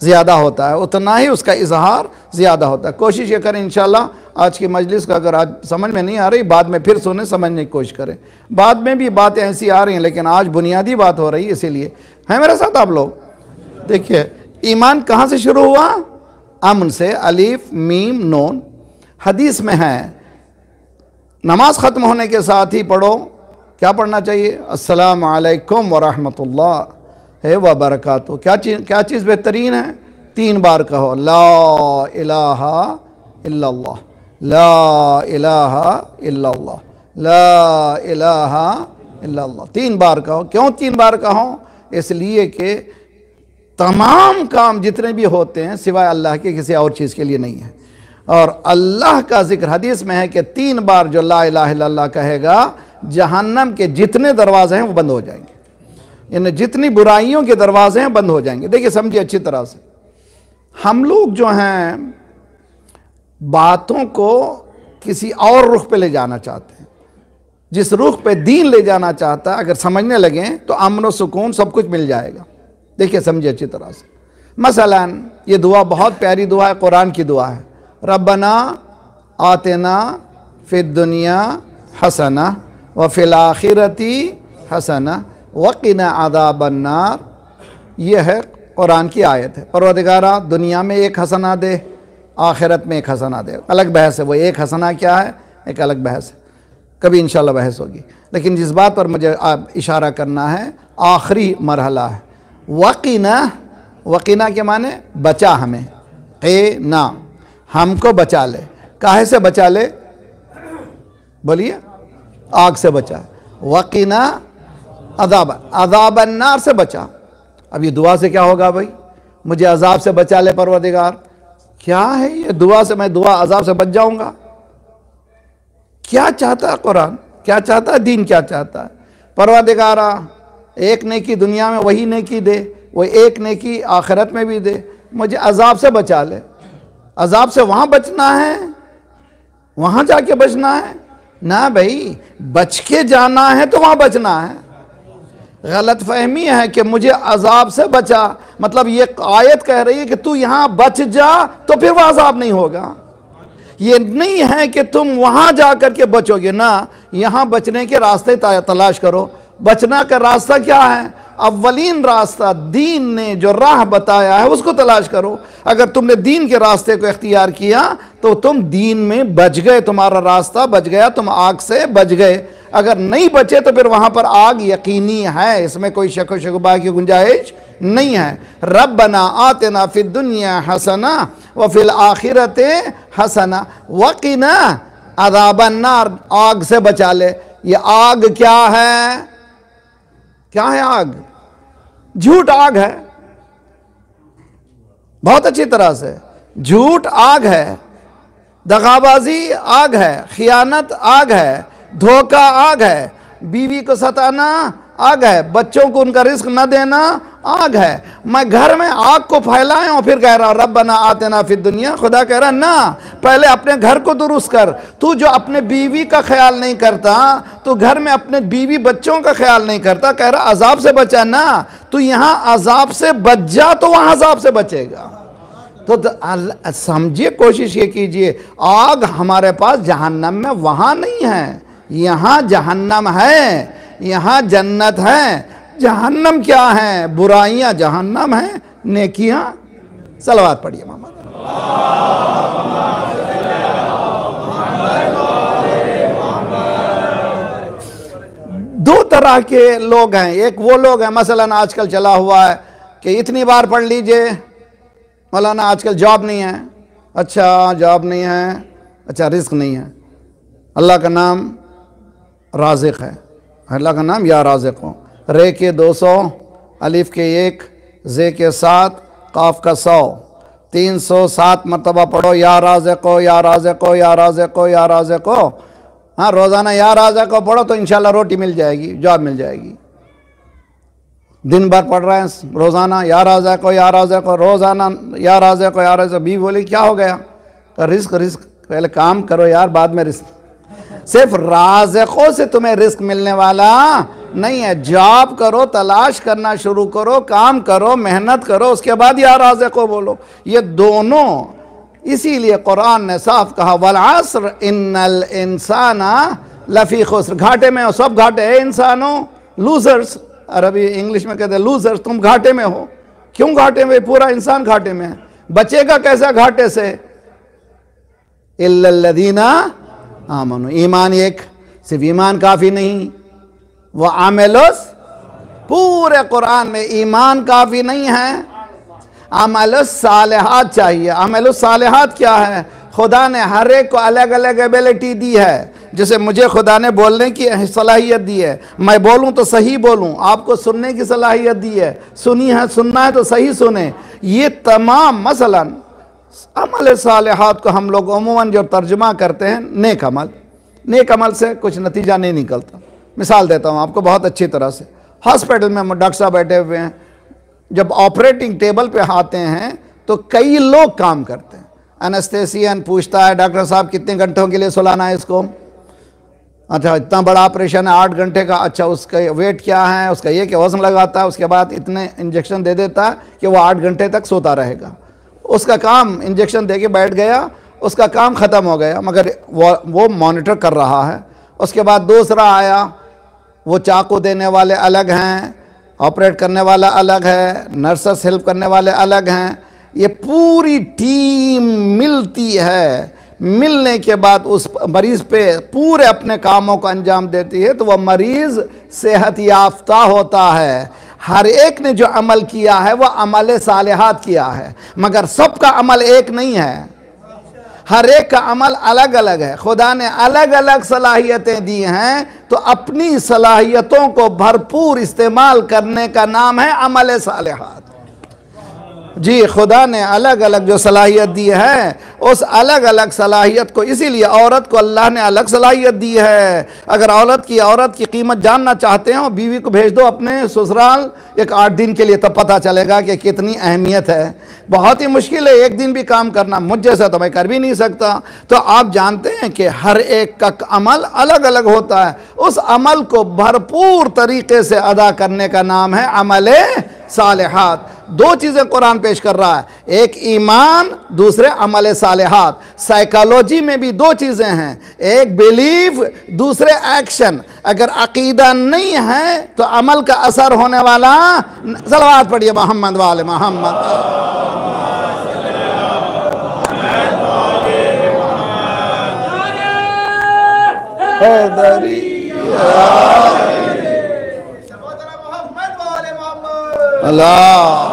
ज़्यादा होता है, उतना ही उसका इजहार ज़्यादा होता है। कोशिश ये करें इंशाल्लाह आज की मजलिस का, अगर आज समझ में नहीं आ रही बाद में फिर सुने, समझने की कोशिश करें। बाद में भी बातें ऐसी आ रही हैं, लेकिन आज बुनियादी बात हो रही है, इसीलिए है मेरे साथ आप लोग। देखिए, ईमान कहाँ से शुरू हुआ? अमन से, अलीफ मीम नून। हदीस में है नमाज ख़त्म होने के साथ ही पढ़ो, क्या पढ़ना चाहिए? अस्सलामु अलैकुम व रहमतुल्लाहि व बरकातुहू। क्या चीज़ बेहतरीन है? 3 बार कहो ला इलाहा इल्लल्लाह, ला इलाहा इल्लल्लाह, ला इलाहा इल्लल्लाह। 3 बार कहो। क्यों 3 बार कहो? इसलिए कि तमाम काम जितने भी होते हैं सिवाय अल्लाह के किसी और चीज़ के लिए नहीं है। और अल्लाह का जिक्र हदीस में है कि 3 बार जो ला इलाहा इल्लल्लाह कहेगा, जहन्नम के जितने दरवाजे हैं वो बंद हो जाएंगे, यानी जितनी बुराइयों के दरवाजे हैं बंद हो जाएंगे। देखिए, समझिए अच्छी तरह से, हम लोग जो हैं बातों को किसी और रुख पे ले जाना चाहते हैं। जिस रुख पे दीन ले जाना चाहता है, अगर समझने लगें तो अमन और सुकून सब कुछ मिल जाएगा। देखिए, समझिए अच्छी तरह से। मसलन ये दुआ बहुत प्यारी दुआ है, कुरान की दुआ है, रब्बना आतना फिद दुनिया हसना व फिल आखिरती हसना वक़िना अज़ाबन नार। ये है कुरान की आयत है। परवरदिगारा दुनिया में एक हसना दे, आखिरत में एक हसना दे। अलग बहस है, वो एक हसना क्या है, एक अलग बहस है, कभी इंशाल्लाह बहस होगी। लेकिन जिस बात पर मुझे इशारा करना है, आखिरी मरहला है वक़िना। वक़िना के माने बचा हमें, ए ना, हमको बचा ले। काहे से बचा ले? बोलिए, आग से बचा। वक़िना अज़ाबन नार से बचा। अब ये दुआ से क्या होगा भाई? मुझे अजाब से बचा ले परवरदिगार, क्या है ये दुआ से मैं दुआ अजाब से बच जाऊंगा? क्या चाहता है कुरान, क्या चाहता है दीन, क्या चाहता है? परवरदिगारा एक नेकी दुनिया में वही नेकी दे, वो एक नेकी आखिरत में भी दे, मुझे अजाब से बचा ले। अजाब से वहां बचना है, वहां जाके बचना है ना भाई, बच के जाना है तो वहां बचना है। गलत फहमी है कि मुझे अजाब से बचा, मतलब ये आयत कह रही है कि तू यहां बच जा तो फिर वह अजाब नहीं होगा। ये नहीं है कि तुम वहां जाकर के बचोगे ना, यहां बचने के रास्ते तलाश करो। बचना का रास्ता क्या है? अव्वलीन रास्ता दीन ने जो राह बताया है उसको तलाश करो। अगर तुमने दीन के रास्ते को इख्तियार किया तो तुम दीन में बच गए, तुम्हारा रास्ता बच गया, तुम आग से बच गए। अगर नहीं बचे तो फिर वहां पर आग यकीनी है, इसमें कोई शक व शुबा की गुंजाइश नहीं है। रब्बना आतिना फिद दुनिया हसना व फिल आखिरते हसना वक़िना अज़ाबन नार, आग से बचा ले। ये आग क्या है? क्या है आग? झूठ आग है, बहुत अच्छी तरह से। झूठ आग है, दगाबाजी आग है, खियानत आग है, धोखा आग है, बीवी को सताना आग है, बच्चों को उनका रिस्क न देना आग है। मैं घर में आग को फैलाए और फिर कह रहा हूं रब्बना आतिना फिद दुनिया। खुदा कह रहा ना, पहले अपने घर को दुरुस्त कर। तू जो अपने बीवी का ख्याल नहीं करता, तो घर में अपने बीवी बच्चों का ख्याल नहीं करता, कह रहा अजाब से बचा ना, तू यहां अजाब से बच जा तो वहां अजाब से बचेगा। तो समझिए, कोशिश ये कीजिए, आग हमारे पास जहन्नम में वहां नहीं है, यहां जहन्नम है, यहां जन्नत है। जहन्नम क्या है? बुराइयां जहन्नम है, नेकियां। सलवात पढ़िए मोहम्मद। दो तरह के लोग हैं। एक वो लोग हैं, मसलन आजकल चला हुआ है कि इतनी बार पढ़ लीजिए, मौलाना आजकल जॉब नहीं है। अच्छा जॉब नहीं है, अच्छा रिस्क नहीं है। अल्लाह का नाम राज़िक़ है, अल्लाह का नाम या राज़िक़ हो। रे के 200, अलिफ के 1, जे के 7, काफ का 100, 307 मरतबा पढ़ो या राज़िक़ हो, या राज़िक़ हो, या राज़िक़ हो, या राज़िक़ हो। हाँ, रोज़ाना या राज़िक़ हो पढ़ो तो इंशाल्लाह रोटी मिल जाएगी, जॉब मिल जाएगी। दिन भर पढ़ रहे हैं रोज़ाना या राज़िक़ हो, या राज़िक़ हो, रोज़ाना या राज़िक़ हो, या राज़िक़ हो। बीवी बोली क्या हो गया? रिस्क, रिस्क पहले काम करो यार, बाद में रिस्क। सिर्फ राज़िक़ों से तुम्हें रिस्क मिलने वाला नहीं है। जॉब करो, तलाश करना शुरू करो, काम करो, मेहनत करो, उसके बाद या राज़िक़ों बोलो। ये दोनों, इसीलिए कुरान ने साफ कहा वल अस्र इन्नल इंसाना लफी खुस्र। घाटे में हो, सब घाटे है इंसानों, लूजर्स। अरबी इंग्लिश में कहते हैं लूजर्स, तुम घाटे में हो। क्यों घाटे में? पूरा इंसान घाटे में है। बचेगा कैसा घाटे से? इल्लल्लज़ीना आमनू। ईमान एक, सिर्फ ईमान काफ़ी नहीं, वह आमेलुस, पूरे कुरान में ईमान काफ़ी नहीं है, अमलुस सालिहात चाहिए। अमलुस सालिहात क्या है? खुदा ने हर एक को अलग अलग एबिलिटी दी है। जैसे मुझे खुदा ने बोलने की सलाहियत दी है, मैं बोलूं तो सही बोलूं। आपको सुनने की सलाहियत दी है, सुनना है तो सही सुने। ये तमाम मसलन अमल सालिहात को हम लोग अमूमन जो तर्जुमा करते हैं नेक अमल, नेक अमल से कुछ नतीजा नहीं निकलता। मिसाल देता हूँ आपको बहुत अच्छी तरह से। हॉस्पिटल में डॉक्टर साहब बैठे हुए हैं, जब ऑपरेटिंग टेबल पे आते हैं तो कई लोग काम करते हैं। एनेस्थेसियन पूछता है डॉक्टर साहब कितने घंटों के लिए सुलाना है इसको? अच्छा इतना बड़ा ऑपरेशन है 8 घंटे का। अच्छा उसका वेट क्या है? उसका ये कि वज़न लगाता है, उसके बाद इतने इंजेक्शन दे देता है कि वो 8 घंटे तक सोता रहेगा। उसका काम इंजेक्शन दे के बैठ गया, उसका काम ख़त्म हो गया, मगर वो मॉनिटर कर रहा है। उसके बाद दूसरा आया, वो चाकू देने वाले अलग हैं, ऑपरेट करने वाला अलग है, नर्सेस हेल्प करने वाले अलग हैं। ये पूरी टीम मिलती है, मिलने के बाद उस मरीज़ पे पूरे अपने कामों को अंजाम देती है, तो वह मरीज़ सेहत याफ्ता होता है। हर एक ने जो अमल किया है वह अमल सालिहात किया है, मगर सबका अमल एक नहीं है, हर एक का अमल अलग अलग है। खुदा ने अलग अलग सलाहियतें दी हैं, तो अपनी सलाहियतों को भरपूर इस्तेमाल करने का नाम है अमल सालिहात। जी, खुदा ने अलग अलग जो सलाहियत दी है, उस अलग अलग सलाहियत को, इसीलिए औरत को अल्लाह ने अलग सलाहियत दी है। अगर औरत की कीमत जानना चाहते हो, बीवी को भेज दो अपने ससुराल एक 8 दिन के लिए, तब पता चलेगा कि कितनी अहमियत है। बहुत ही मुश्किल है एक दिन भी काम करना, मुझ जैसा तो मैं कर भी नहीं सकता। तो आप जानते हैं कि हर एक का अमल अलग अलग होता है, उस अमल को भरपूर तरीके से अदा करने का नाम है अमल सालिहात। 2 चीज़ें कुरान पेश कर रहा है, एक ईमान, दूसरे अमल सालिहात। साइकोलॉजी में भी 2 चीज़ें हैं, एक बिलीव, दूसरे एक्शन। अगर अकीदा नहीं है तो अमल का असर होने वाला। सलवात पढ़िए मोहम्मद वाले मोहम्मद। अल्लाह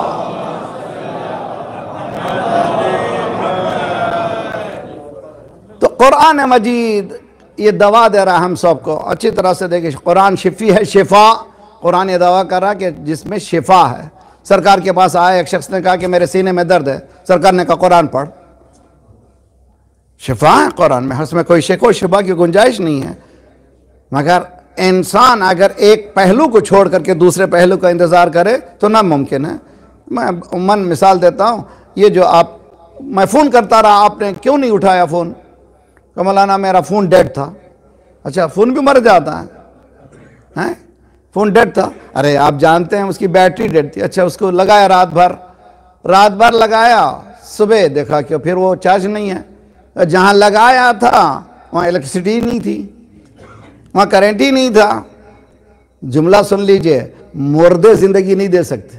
तो कुरान मजीद ये दवा दे रहा है हम सबको। अच्छी तरह से देखिए, कुरान शिफी है, शिफा। कुरान ये दवा कर रहा है कि जिसमें शिफा है। सरकार के पास आया एक शख्स ने कहा कि मेरे सीने में दर्द है। सरकार ने कहा कुरान पढ़, शिफा है कुरान में, उसमें कोई शेको शिफा की गुंजाइश नहीं है। मगर इंसान अगर एक पहलू को छोड़ करके दूसरे पहलू का इंतज़ार करे तो नामुमकिन है। मैं मिसाल देता हूँ, ये जो मैं फ़ोन करता रहा, आपने क्यों नहीं उठाया फ़ोन? मौलाना मेरा फ़ोन डेड था। अच्छा, फ़ोन भी मर जाता है? फ़ोन डेड था। अरे आप जानते हैं उसकी बैटरी डेड थी। अच्छा, उसको लगाया रात भर लगाया, सुबह देखा कि फिर वो चार्ज नहीं है। जहाँ लगाया था वहाँ इलेक्ट्रिसिटी नहीं थी, वहाँ करंट ही नहीं था। जुमला सुन लीजिए, मुर्दे जिंदगी नहीं दे सकते,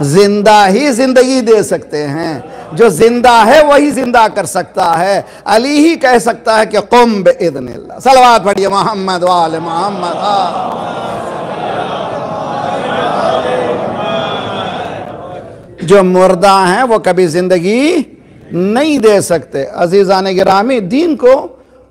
जिंदा ही जिंदगी दे सकते हैं। जो जिंदा है वही जिंदा कर सकता है। अली ही कह सकता है कि कुम बिइज़्निल्लाह। सलवात पढ़िए मोहम्मद वाले मोहम्मद। जो मुर्दा हैं वो कभी जिंदगी नहीं दे सकते। अजीज़ान गिरामी, दीन को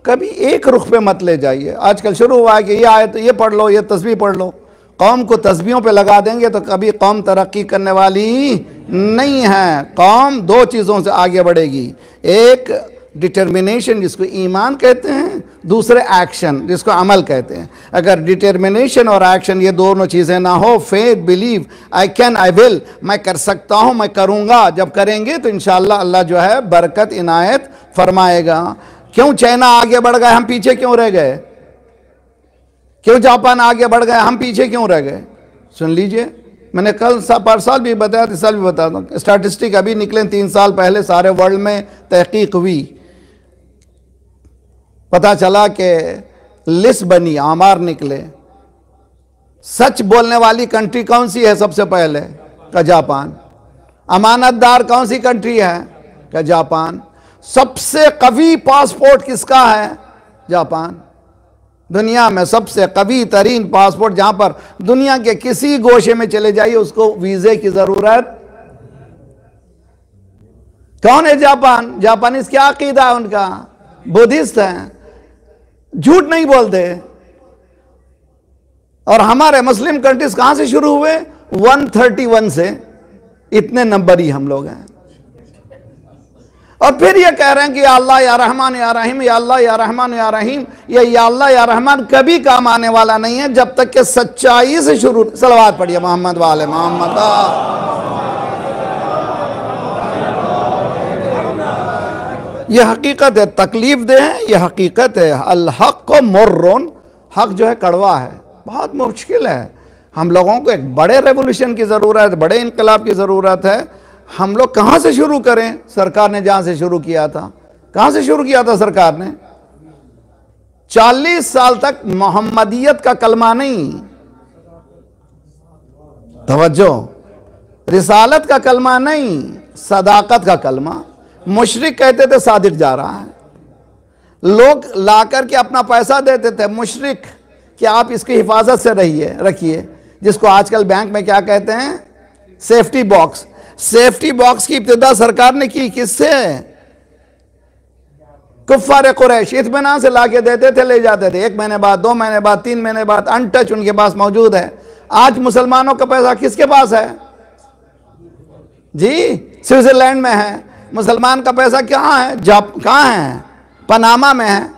कभी एक रुख पे मत ले जाइए। आजकल शुरू हुआ है कि ये आए तो ये पढ़ लो, ये तस्बीह पढ़ लो। कौम को तस्बीहों पे लगा देंगे तो कभी कौम तरक्की करने वाली नहीं है। कौम 2 चीज़ों से आगे बढ़ेगी, एक डिटर्मिनेशन जिसको ईमान कहते हैं, दूसरे एक्शन जिसको अमल कहते हैं। अगर डिटर्मिनेशन और एक्शन ये दोनों चीज़ें ना हो, faith, believe, I can, I will, मैं कर सकता हूँ, मैं करूँगा, जब करेंगे तो इंशाअल्लाह अल्लाह जो है बरकत इनायत फरमाएगा। क्यों चाइना आगे बढ़ गए, हम पीछे क्यों रह गए? क्यों जापान आगे बढ़ गए, हम पीछे क्यों रह गए? सुन लीजिए, मैंने कल पर साल भी बताया, इस साल भी बता दूँ। स्टैटिस्टिक अभी निकले 3 साल पहले, सारे वर्ल्ड में तहकीक हुई, पता चला कि लिस्ट बनी, आमार निकले। सच बोलने वाली कंट्री कौन सी है सबसे पहले? का जापान। अमानतदार कौन सी कंट्री है? का जापान। सबसे कवी पासपोर्ट किसका है? जापान। दुनिया में सबसे कवी तरीन पासपोर्ट, जहां पर दुनिया के किसी गोशे में चले जाइए उसको वीजे की जरूरत। कौन है जापान? जापानीज क्या अकीदा है उनका? बुद्धिस्ट हैं, झूठ नहीं बोलते। और हमारे मुस्लिम कंट्रीज कहां से शुरू हुए? 131 से। इतने नंबर ही हम लोग हैं। और फिर ये कह रहे हैं कि या अल्लाह या रहमान या रहीम, या अल्लाह या रहमान या रहीम। ये या अल्लाह या रहमान कभी काम आने वाला नहीं है जब तक कि सच्चाई से शुरू। सलवात पढ़िए मोहम्मद वाले मोहम्मद। यह हकीकत है, तकलीफ दे है, यह हकीकत है। अल हक को मुर्रुन, हक जो है कड़वा है, बहुत मुश्किल है। हम लोगों को एक बड़े रेवोल्यूशन की ज़रूरत है, बड़े इनकलाब की ज़रूरत है। हम लोग कहाँ से शुरू करें? सरकार ने जहाँ से शुरू किया था, कहाँ से शुरू किया था सरकार ने? 40 साल तक मोहम्मदियत का कलमा नहीं, तवज्जो, रिसालत का कलमा नहीं, सदाकत का कलमा। मुशरिक कहते थे सादिक जा रहा है, लोग ला करके अपना पैसा देते थे। मुशरिक कि आप इसकी हिफाजत से रखिए, जिसको आजकल बैंक में क्या कहते हैं? Safety box. सेफ्टी बॉक्स की इब्तिदा सरकार ने की, किससे? कुफ्फार कुरैश इत्मीनान से लाके देते थे, ले जाते थे। 1 महीने बाद, 2 महीने बाद, 3 महीने बाद, अनटच उनके पास मौजूद है। आज मुसलमानों का पैसा किसके पास है? जी स्विट्जरलैंड में है। मुसलमान का पैसा कहाँ है? कहाँ है? पनामा में है।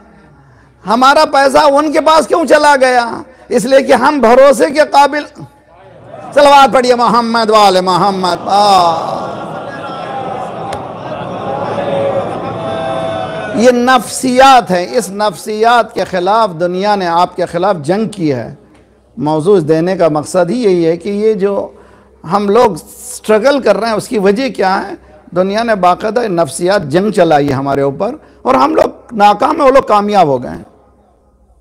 हमारा पैसा उनके पास क्यों चला गया? इसलिए कि हम भरोसे के काबिल। सलवात पढ़िए मोहम्मद वाले मोहम्मद। ये नफ्सियात है। इस नफ्सियात के खिलाफ दुनिया ने आपके खिलाफ जंग की है। मौजूद देने का मकसद ही यही है कि ये जो हम लोग स्ट्रगल कर रहे हैं उसकी वजह क्या है? दुनिया ने बाकायदा नफ्सियात जंग चलाई है हमारे ऊपर और हम लोग नाकाम है, वो लोग कामयाब हो गए हैं।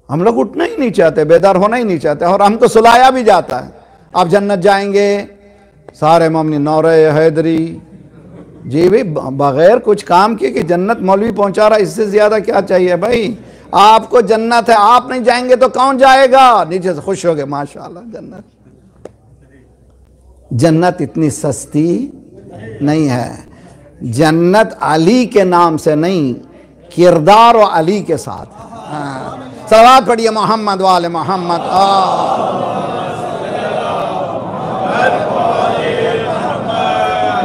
हम लोग उठना ही नहीं चाहते, बेदार होना ही नहीं चाहते और हमको सुलाया भी जाता है आप जन्नत जाएंगे सारे मोमिन नौरे हैदरी। जी भाई, बगैर कुछ काम किए कि जन्नत मौलवी पहुंचा रहा, इससे ज्यादा क्या चाहिए भाई? आपको जन्नत है, आप नहीं जाएंगे तो कौन जाएगा? नीचे से खुश हो गए माशाल्लाह जन्नत। जन्नत इतनी सस्ती नहीं है। जन्नत अली के नाम से नहीं, किरदार और अली के साथ। सलावत पढ़िए मोहम्मद वाले मोहम्मद।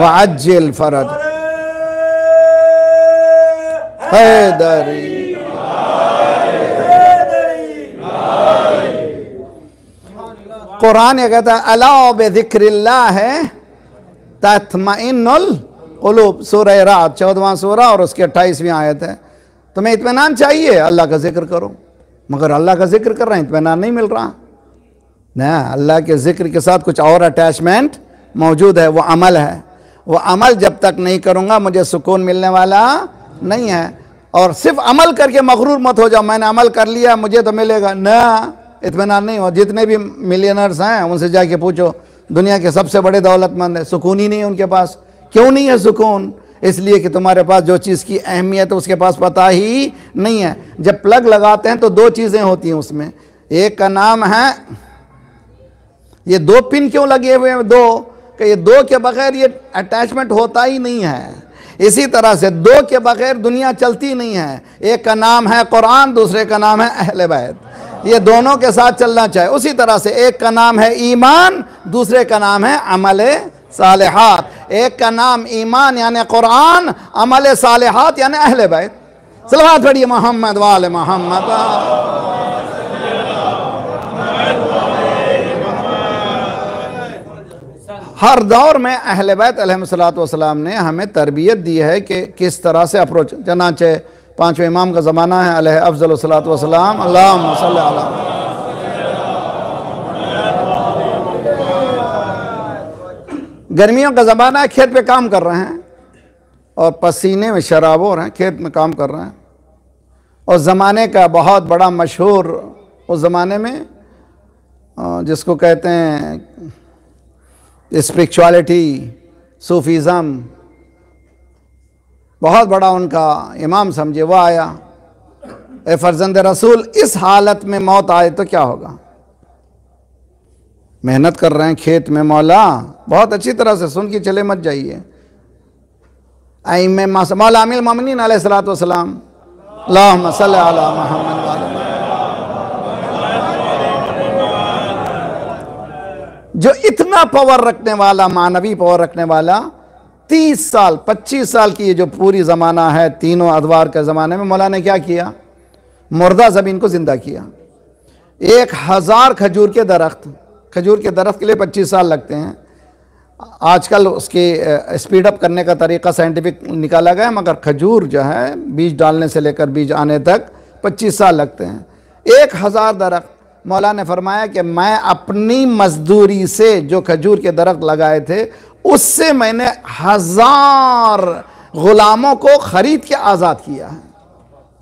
वअज्जिल फरज हैदरी। कुरान ये कहता है अला बिज़िक्रिल्लाह तत्मइन्नुल कुलूब। सूरह रात 14वां सूरा और उसके 28वीं आयत है। तुम्हें इत्मीनान चाहिए, अल्लाह का जिक्र करो। मगर अल्लाह का जिक्र कर रहे हैं, इत्मीनान नहीं मिल रहा ना। अल्लाह के जिक्र के साथ कुछ और अटैचमेंट मौजूद है, वो अमल है। वो अमल जब तक नहीं करूँगा मुझे सुकून मिलने वाला नहीं है। और सिर्फ अमल करके मगरूर मत हो जाओ, मैंने अमल कर लिया मुझे तो मिलेगा ना, इत्मीनान नहीं हो। जितने भी मिलियनर्स हैं उनसे जाके पूछो, दुनिया के सबसे बड़े दौलतमंद है, सुकून ही नहीं है उनके पास। क्यों नहीं है सुकून? इसलिए कि तुम्हारे पास जो चीज़ की अहमियत है उसके पास पता ही नहीं है। जब प्लग लगाते हैं तो दो चीज़ें होती हैं उसमें, एक का नाम है, ये दो पिन क्यों लगे हुए हैं? दो, कि ये दो के बगैर ये अटैचमेंट होता ही नहीं है। इसी तरह से दो के बगैर दुनिया चलती नहीं है। एक का नाम है कुरान, दूसरे का नाम है अहले बैत। ये दोनों के साथ चलना चाहिए। उसी तरह से एक का नाम है ईमान, दूसरे का नाम है अमले सालिहात। एक का नाम ईमान यानी कुरान, अमल सालिहात यानी अहले बैत। सलवात पढ़िए मोहम्मद वाले मोहम्मद। हर दौर में अहले बैत अलैहिस्सलातु वस्सलाम ने हमें तरबियत दी है कि किस तरह से अप्रोच। चनाचे पांचवें इमाम का ज़माना है अलैहि अफ़ज़ल सलातु वस्सलाम। अल्लाहुम्मा सल्लि अला। गर्मियों का ज़माना है, खेत पे काम कर रहे हैं और पसीने में शराब हो रहे हैं, खेत में काम कर रहे हैं। और ज़माने का बहुत बड़ा मशहूर, उस ज़माने में जिसको कहते हैं स्पिरिचुअलिटी, सूफीज़म, बहुत बड़ा उनका इमाम समझे, वो आया। ए फर्जंद रसूल, इस हालत में मौत आए तो क्या होगा? मेहनत कर रहे हैं खेत में, मौला बहुत अच्छी तरह से सुन के चले, मत जाइए। मौला अमीरुल मोमिनीन अलैहिस्सलातु वस्सलाम, अल्लाहुम्मा सल्लि अला मुहम्मद व अला। जो इतना पावर रखने वाला, मानवी पावर रखने वाला, 30 साल 25 साल की ये जो पूरी ज़माना है, तीनों अदवार के ज़माने में मौला ने क्या किया? मुर्दा ज़मीन को ज़िंदा किया। 1000 खजूर के दरख्त के लिए 25 साल लगते हैं। आजकल उसके स्पीड अप करने का तरीका साइंटिफिक निकाला गया, मगर खजूर जो है बीज डालने से लेकर बीज आने तक 25 साल लगते हैं। 1000 दरख्त। मौला ने फरमाया कि मैं अपनी मजदूरी से जो खजूर के दरख्त लगाए थे उससे मैंने 1000 गुलामों को खरीद के आज़ाद किया है।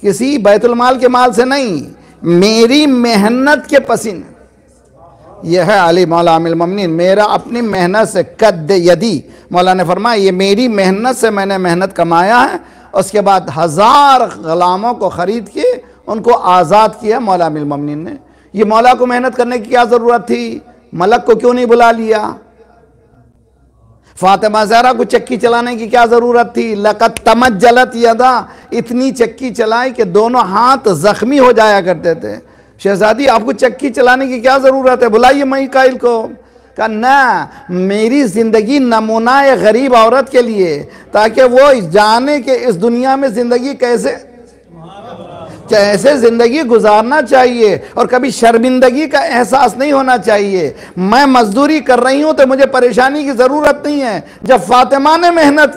किसी बैतुल माल के माल से नहीं, मेरी मेहनत के पसीने। यह है अली मौला अमीरुल मोमिनीन, मेरा अपनी मेहनत से, कद यदी। मौला ने फरमाया ये मेरी मेहनत से मैंने मेहनत कमाया है। उसके बाद 1000 गुलामों को ख़रीद के उनको आज़ाद किया मौला अमीरुल मोमिनीन ने। ये मौला को मेहनत करने की क्या ज़रूरत थी? मलक को क्यों नहीं बुला लिया? फातिमा ज़हरा को चक्की चलाने की क्या ज़रूरत थी? लक़द तमज्जलत यदा, इतनी चक्की चलाई कि दोनों हाथ ज़ख्मी हो जाया करते थे। शहजादी आपको चक्की चलाने की क्या ज़रूरत है? बुलाइए मीकाईल को। कहा ना, मेरी ज़िंदगी नमूना है गरीब औरत के लिए, ताकि वो जाने के इस दुनिया में ज़िंदगी कैसे ज़िंदगी गुजारना चाहिए और कभी शर्मिंदगी का एहसास नहीं होना चाहिए। मैं मजदूरी कर रही हूं तो मुझे परेशानी की ज़रूरत नहीं है। जब फातिमा ने मेहनत,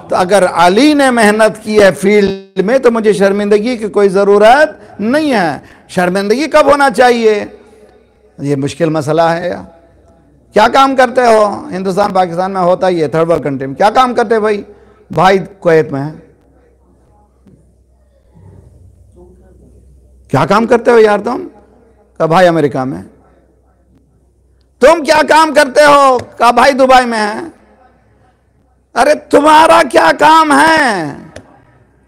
तो अगर अली ने मेहनत की है फील्ड में, तो मुझे शर्मिंदगी की कोई ज़रूरत नहीं है। शर्मिंदगी कब होना चाहिए? ये मुश्किल मसला है। क्या काम करते हो? हिंदुस्तान पाकिस्तान में होता ही है, थर्ड वर्ल्ड कंट्री में क्या काम करते भाई? भाई कुवैत में है। क्या काम करते हो यार तुम? कहा भाई अमेरिका में। तुम क्या काम करते हो? कहा भाई दुबई में है। अरे तुम्हारा क्या काम है?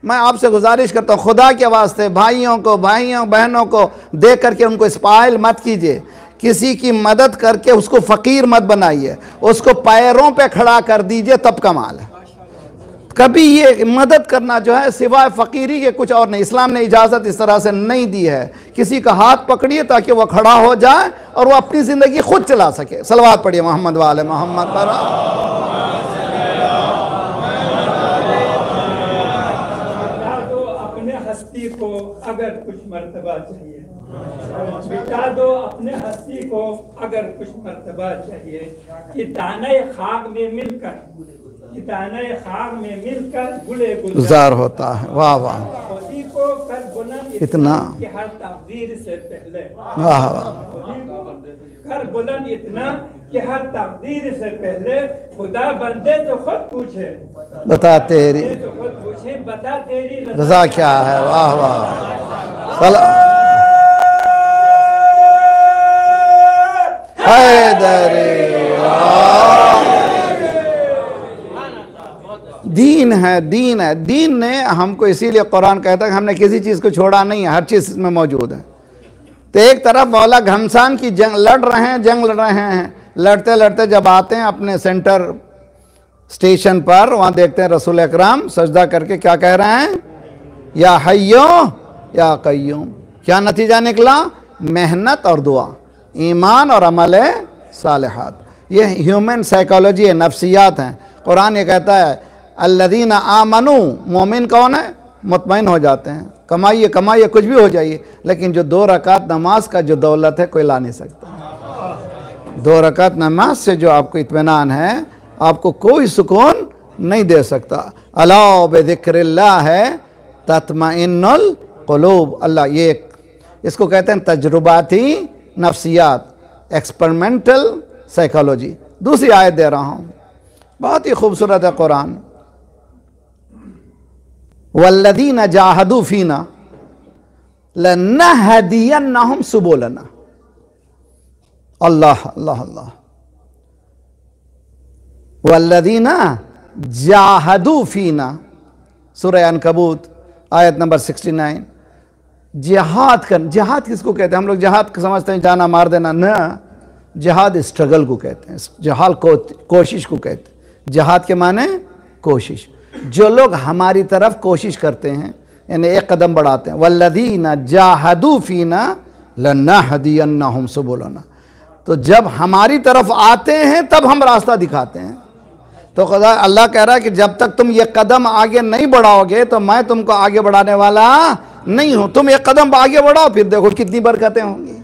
मैं आपसे गुजारिश करता हूं खुदा के वास्ते, भाइयों बहनों को देख करके उनको स्पाइल मत कीजिए। किसी की मदद करके उसको फकीर मत बनाइए, उसको पैरों पे खड़ा कर दीजिए, तब कमाल है। कभी ये मदद करना जो है सिवाय फकीरी के कुछ और नहीं। इस्लाम ने इजाज़त इस तरह से नहीं दी है। किसी का हाथ पकड़िए ताकि वह खड़ा हो जाए और वह अपनी ज़िंदगी खुद चला सके। सलवात पढ़िए मोहम्मद वाले मोहम्मद पर। हस्ती को अगर कुछ मर्तबा चाहिए, बिता दो अपने हस्ती को अगर कुछ मर्तबा चाहिए, कि दाने खाक में मिलकर, कि दाने खाक में मिलकर गुले गुलजार होता है। वाह वाह, खुदी को कर बुलंद इतना कि हर तकदीर से पहले, वाह वाह, कर बुलंद इतना कि हर तकदीर से पहले, खुदा बंदे तो खुद पूछे, बता तेरी, तो खुद पूछे बता तेरी रज़ा क्या है। वाह वाह, दीन है, दीन है। दीन ने हमको, इसीलिए कुरान कहता है कि हमने किसी चीज़ को छोड़ा नहीं है, हर चीज़ इसमें मौजूद है। तो एक तरफ मौला घमसान की जंग लड़ रहे हैं, लड़ते लड़ते जब आते हैं अपने सेंटर स्टेशन पर, वहाँ देखते हैं रसूल अकरम सजदा करके क्या कह रहे हैं? या हय्यो या कय्यूम। क्या नतीजा निकला? मेहनत और दुआ, ईमान और अमल सालिहात। ये ह्यूमन साइकोलॉजी है, नफ्सियात हैं। कुरान ये कहता है अल्लज़ीना आमनू, मोमिन कौन है? मुतमईन हो जाते हैं। कमाइए कमाइए कुछ भी हो जाइए, लेकिन जो 2 रकात नमाज का जो दौलत है कोई ला नहीं सकता। 2 रकात नमाज से जो आपको इत्मीनान है, आपको कोई सुकून नहीं दे सकता। अला बिज़िक्रिल्लाह है तत्मइन्नुल क़ुलूब। अल्लाह, ये इसको कहते हैं तजुर्बाती नफ्सियात, एक्सपेरिमेंटल साइकोलॉजी। दूसरी आयत दे रहा हूँ, बहुत ही खूबसूरत है कुरान। वल्लज़ीना जाहदू फीना लनहदियन्नहुम सुबुलना। अल्लाह अल्लाह अल्लाह। वल्लज़ीना जाहदू फीना, सूरह अनकबूत आयत नंबर 69। जिहाद कर, जिहाद किसको कहते हैं? हम लोग जिहाद समझते हैं जाना मार देना, न, जिहाद स्ट्रगल को कहते हैं, जिहाद को कोशिश को कहते हैं। जिहाद के माने कोशिश। जो लोग हमारी तरफ कोशिश करते हैं, यानी एक कदम बढ़ाते हैं, वल्लज़ीना जाहदू फीना लनहदियन्नहुम सुबुलना। तो जब हमारी तरफ आते हैं तब हम रास्ता दिखाते हैं। तो खुदा अल्लाह कह रहा है कि जब तक तुम ये कदम आगे नहीं बढ़ाओगे तो मैं तुमको आगे बढ़ाने वाला नहीं हूं। तुम एक कदम आगे बढ़ाओ, फिर देखो कितनी बरकतें होंगी।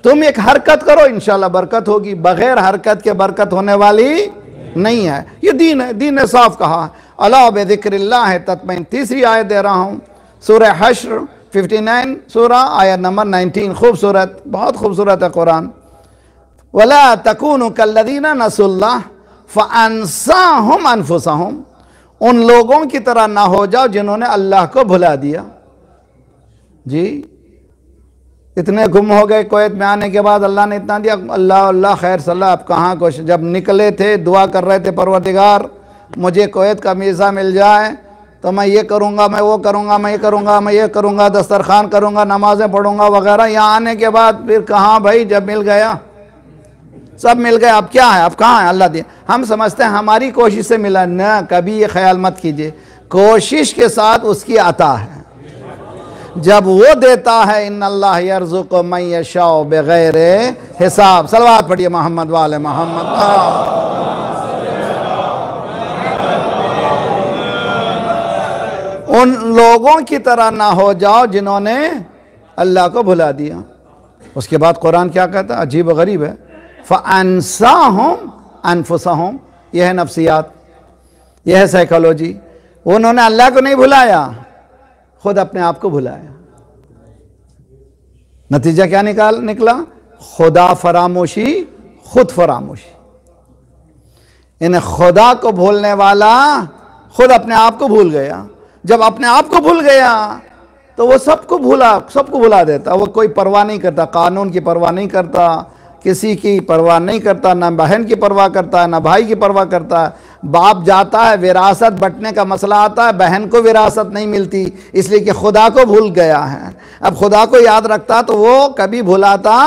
तुम एक हरकत करो, इंशाल्लाह बरकत होगी। बगैर हरकत के बरकत होने वाली नहीं है। ये दीन है, दीन ने साफ कहा अला बिज़िक्रिल्लाह है तत्मईन। तीसरी आयत दे रहा हूँ, सूरह हश्र 59 सूरह आयत नंबर 19। खूबसूरत, बहुत खूबसूरत है कुरान। वला तकूनु कल्लज़ीना नसुल्लाह फ़अन्साहुम अनफुसहुम। उन लोगों की तरह ना हो जाओ जिन्होंने अल्लाह को भुला दिया। जी, इतने गुम हो गए कुवैत में आने के बाद, अल्लाह ने इतना दिया, अल्लाह अल्लाह खैर सल्लाह। अब कहाँ को, जब निकले थे दुआ कर रहे थे, परवरदिगार मुझे कुवैत का वीज़ा मिल जाए तो मैं ये करूँगा, मैं वो करूँगा, मैं ये करूँगा, मैं ये करूँगा, दस्तरखान करूँगा, नमाज़ें पढ़ूँगा वगैरह। यहाँ आने के बाद फिर कहाँ भाई, जब मिल गया सब मिल गया, अब क्या है, अब कहाँ है? अल्लाह दिया। हम समझते हैं हमारी कोशिश से मिला, न, कभी ये ख्याल मत कीजिए। कोशिश के साथ उसकी अता है। जब वो देता है, इन्नल्लाह यर्ज़ुक़ु मन यशाउ बिग़ैर हिसाब। सलवात पढ़िए मोहम्मद वाले मोहम्मद। उन लोगों की तरह ना हो जाओ जिन्होंने अल्लाह को भुला दिया। उसके बाद कुरान क्या कहता है, अजीब गरीब है, फ़अन्साहुम अनफुसहुम। यह है नफ्सियात, यह है साइकोलॉजी। उन्होंने अल्लाह को नहीं भुलाया, खुद अपने आप को भुलाया। नतीजा क्या निकला? खुदा फरामोशी, खुद फरामोशी। इन्हें खुदा को भूलने वाला खुद अपने आप को भूल गया। जब अपने आप को भूल गया तो वो सबको भुला देता। वो कोई परवाह नहीं करता, कानून की परवाह नहीं करता, किसी की परवाह नहीं करता, ना बहन की परवाह करता है, ना भाई की परवाह करता है। बाप जाता है, विरासत बंटने का मसला आता है, बहन को विरासत नहीं मिलती, इसलिए कि खुदा को भूल गया है। अब खुदा को याद रखता तो वो कभी भुलाता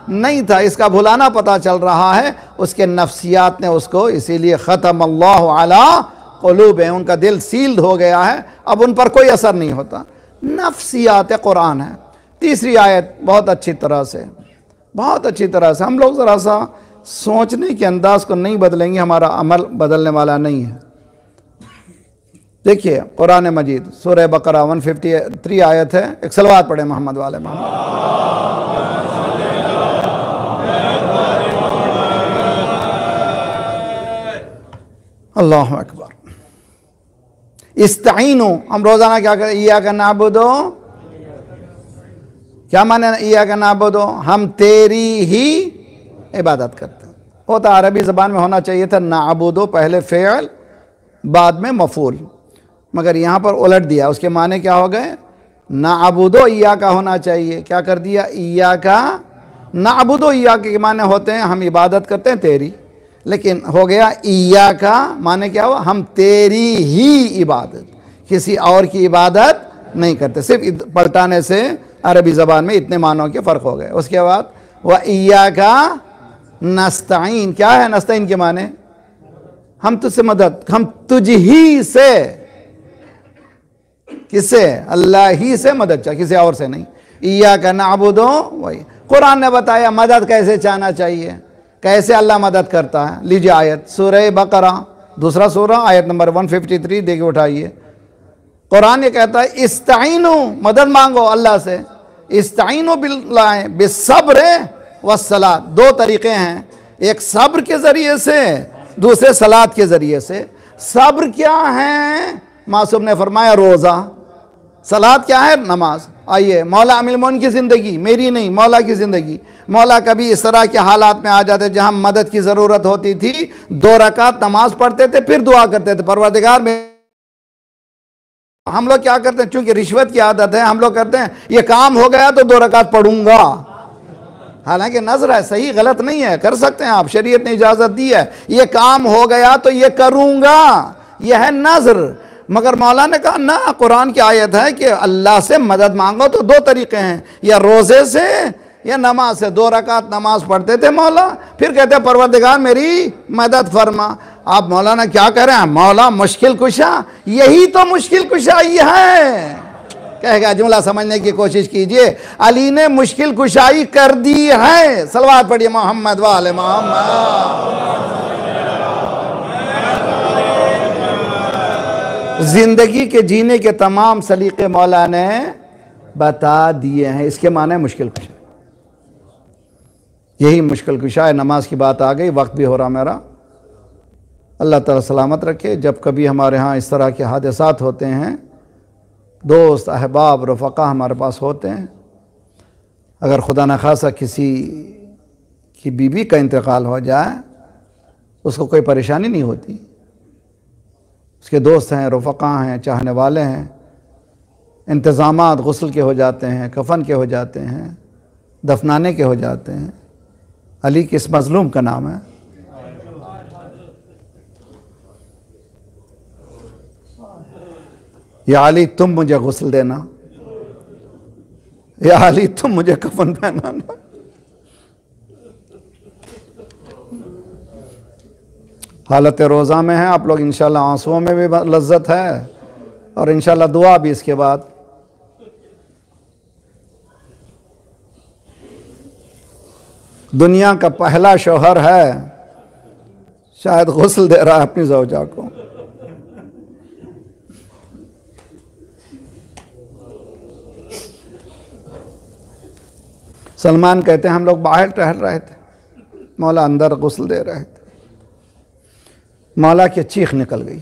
नहीं था। इसका भुलाना पता चल रहा है, उसके नफ्सियात ने उसको, इसीलिए ख़तम अल्लाहु अला क़ुलूबिहिम, उनका दिल सील्ड हो गया है, अब उन पर कोई असर नहीं होता। नफ्सियात कुरान है। तीसरी आयत बहुत अच्छी तरह से हम लोग ज़रा सा सोचने के अंदाज को नहीं बदलेंगे, हमारा अमल बदलने वाला नहीं है। देखिए कुरान मजीद सूरह बकरा 153 आयत है। एक सलवात पढ़े मोहम्मद वाले मोहम्मद। अल्लाहु अकबर। इस्ताईनु, हम रोजाना क्या करें, इय्याका नअबुदु, क्या माने इय्याका नअबुदु, हम तेरी ही इबादत करते हैं। होता अरबी ज़बान में होना चाहिए था नअबुदु पहले फ़ेल बाद में मफ़ूल, मगर यहाँ पर उलट दिया। उसके माने क्या हो गए, नअबुदु इय्याका होना चाहिए, क्या कर दिया, इय्याका नअबुदु। इय्याका के माने होते हैं हम इबादत करते हैं तेरी, लेकिन हो गया इय्याका माने क्या हुआ, हम तेरी ही इबादत, किसी और की इबादत नहीं करते। सिर्फ पलटाने से अरबी ज़बान में इतने मानों के फ़र्क हो गए। उसके बाद वह इय्याका नस्ताइन, क्या है नस्ताइन के माने, हम तुझसे मदद, हम तुझ ही से, किससे, अल्लाह ही से मदद चाहे, किसी और से नहीं। इय्याका नअबुदु, वही कुरान ने बताया मदद कैसे चाहना चाहिए, कैसे अल्लाह मदद करता है। लीजिए आयत सूरह बकरा दूसरा सूरा आयत नंबर 153, देखिए उठाइए। कुरान ये कहता है इस्ताइनु, मदद मांगो अल्लाह से। इस्ताइनु बिल्लाहि बिस्सब्र वस्सलात, दो तरीके हैं, एक सब्र के ज़रिए से, दूसरे सलात के ज़रिए से। सब्र क्या है, मासूम ने फरमाया रोज़ा। सलात क्या है, नमाज। आइए मौला अमीरुल मोमिनीन की ज़िंदगी, मेरी नहीं, मौला की ज़िंदगी। मौला कभी इस तरह के हालात में आ जाते जहां मदद की ज़रूरत होती थी, 2 रकात नमाज पढ़ते थे, फिर दुआ करते थे, परवरदिगार में। हम लोग क्या करते हैं, चूंकि रिश्वत की आदत है, हम लोग करते हैं ये काम हो गया तो 2 रकात पढ़ूंगा। हालांकि नजर है, सही गलत नहीं है, कर सकते हैं आप, शरीयत ने इजाज़त दी है। ये काम हो गया तो ये करूंगा, यह है नजर। मगर मौला ने कहा ना, कुरान की आयत है कि अल्लाह से मदद मांगो तो 2 तरीके हैं, या रोज़े से या नमाज से। 2 रकात नमाज पढ़ते थे मौला, फिर कहते परवरदिगार मेरी मदद फरमा। आप मौलाना क्या कह रहे हैं, मौला मुश्किल कुशा, यही तो मुश्किल कुशाई है। कहेगा जुमला समझने की कोशिश कीजिए, अली ने मुश्किल कुशाई कर दी है। सलवात पढ़िए मोहम्मद वाले मोहम्मद। जिंदगी के जीने के तमाम सलीके मौला ने बता दिए हैं। इसके माने मुश्किल कुशा, यही मुश्किल कुशा है। नमाज की बात आ गई, वक्त भी हो रहा मेरा। अल्लाह ताला सलामत रखे। जब कभी हमारे यहाँ इस तरह के हादसात होते हैं, दोस्त अहबाब रफ़क़ा हमारे पास होते हैं, अगर खुदा न खासा किसी की बीवी का इंतकाल हो जाए, उसको कोई परेशानी नहीं होती। उसके दोस्त हैं, रफ़क़ा हैं, चाहने वाले हैं, इंतज़ामात गुस्ल के हो जाते हैं, कफ़न के हो जाते हैं, दफनाने के हो जाते हैं। अली किस मज़लूम का नाम है, या अली तुम मुझे गुस्ल देना, या अली तुम मुझे कफन पहनाना। हालत रोज़ा में है आप लोग, इंशाल्लाह आंसुओं में भी लज्जत है और इंशाल्लाह दुआ भी इसके बाद। दुनिया का पहला शौहर है, शायद गुस्ल दे रहा है अपनी ज़ौजा को। सलमान कहते हैं हम लोग बाहर टहल रहे थे, मौला अंदर गुस्ल दे रहे थे, मौला की चीख निकल गई।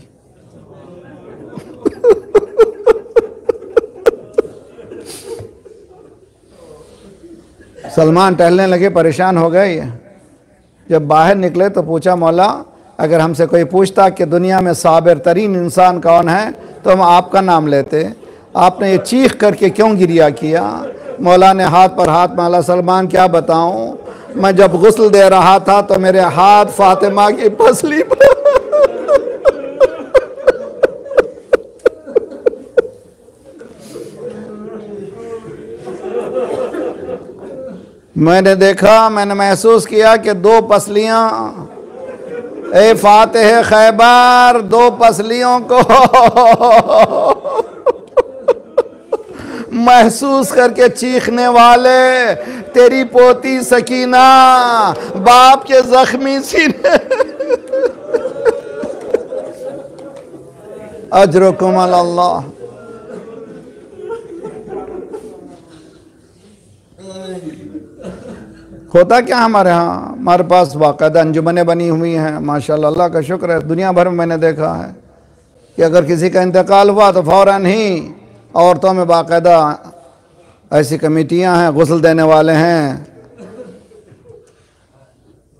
सलमान टहलने लगे, परेशान हो गए। जब बाहर निकले तो पूछा, मौला अगर हमसे कोई पूछता कि दुनिया में साबिर तरीन इंसान कौन है तो हम आपका नाम लेते, आपने ये चीख करके क्यों गिरिया किया? मौला ने हाथ पर हाथ माला, सलमान क्या बताऊं, मैं जब गुस्ल दे रहा था तो मेरे हाथ फातिमा की पसली पर मैंने देखा, मैंने महसूस किया कि दो पसलियां, ए फातिह खैबर, दो पसलियों को महसूस करके चीखने वाले तेरी पोती सकीना बाप के जख्मी सीने। अजरुकुम अल्लाह। होता क्या हमारे यहाँ, हमारे पास बाकायदा अंजुमनें बनी हुई हैं माशाल्लाह, अल्लाह का शुक्र है। दुनिया भर में मैंने देखा है कि अगर किसी का इंतकाल हुआ तो फ़ौरन ही औरतों में बाकायदा ऐसी कमेटियां हैं, गुस्ल देने वाले हैं,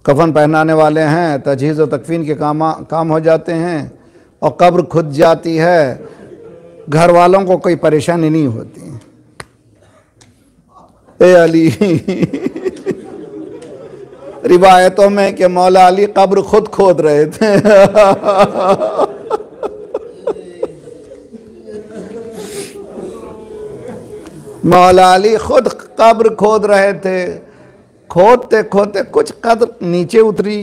कफन पहनाने वाले हैं, तजहीज़ व तकफीन के काम हो जाते हैं और कब्र खुद जाती है, घर वालों को कोई परेशानी नहीं होती। ए अली रिवायतों में कि मौला अली कब्र खुद खोद रहे थे। मौला अली खुद कब्र खोद रहे थे। खोदते खोदते कुछ कब्र नीचे उतरी,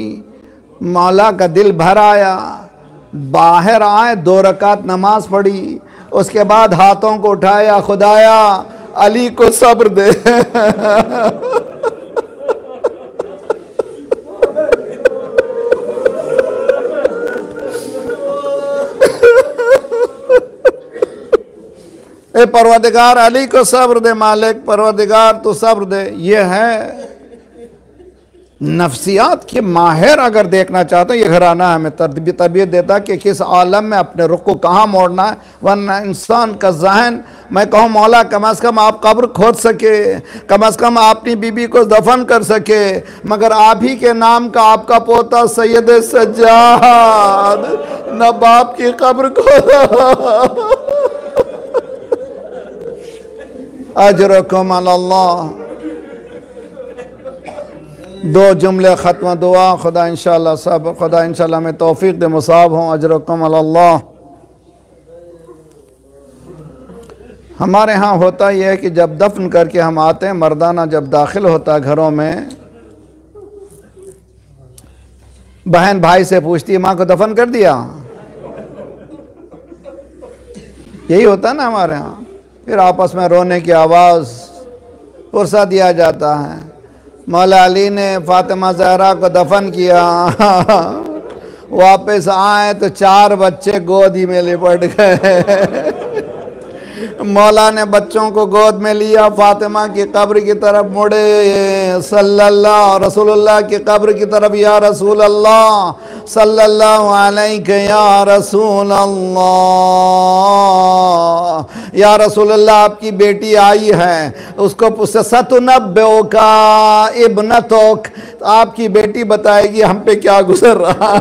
मौला का दिल भर आया, बाहर आए, 2 रकात नमाज पढ़ी, उसके बाद हाथों को उठाया, खुदाया अली को सब्र दे। ए परवरदिगार अली को सब्र दे, मालिक परवरदिगार तो सब्र दे। ये है नफ्सियात के माहिर अगर देखना चाहते हैं, ये घराना हमें तरबियत देता कि किस आलम में अपने रुख को कहाँ मोड़ना है, वरना इंसान का जहन, मैं कहूँ मौला कम अज़ कम आप कब्र खोद सके, कम अज़ कम अपनी बीबी को दफन कर सके, मगर आप ही के नाम का आपका पोता सैयद सज्जाद न बाप की कब्र खोदा। अजरकुम अल्लाह। 2 जुमले ख़त्म दुआ, खुदा इंशाअल्लाह सब, खुदा इंशाअल्लाह में तौफीक दे, मुसाब हों। अजरकुम अल्लाह। हमारे यहाँ होता यह है कि जब दफन करके हम आते हैं, मर्दाना जब दाखिल होता है घरों में, बहन भाई से पूछती है माँ को दफन कर दिया, यही होता है ना हमारे यहाँ। फिर आपस में रोने की आवाज़, पुरसा दिया जाता है। मौला अली ने फातिमा ज़हरा को दफन किया, वापस आए तो 4 बच्चे गोदी में लिपट गए। मौला ने बच्चों को गोद में लिया, फातिमा की कब्र की तरफ मुड़े, सल्लल्लाहु रसूलुल्लाह की कब्र की तरफ, या रसूल अल्लाह सल्लल्लाहु अलैहि या रसूल अल्लाह, या रसूल अल्लाह आपकी बेटी आई है, उसको सतुनब्बो का इब्नतुक, आपकी बेटी बताएगी हम पे क्या गुजर रहा।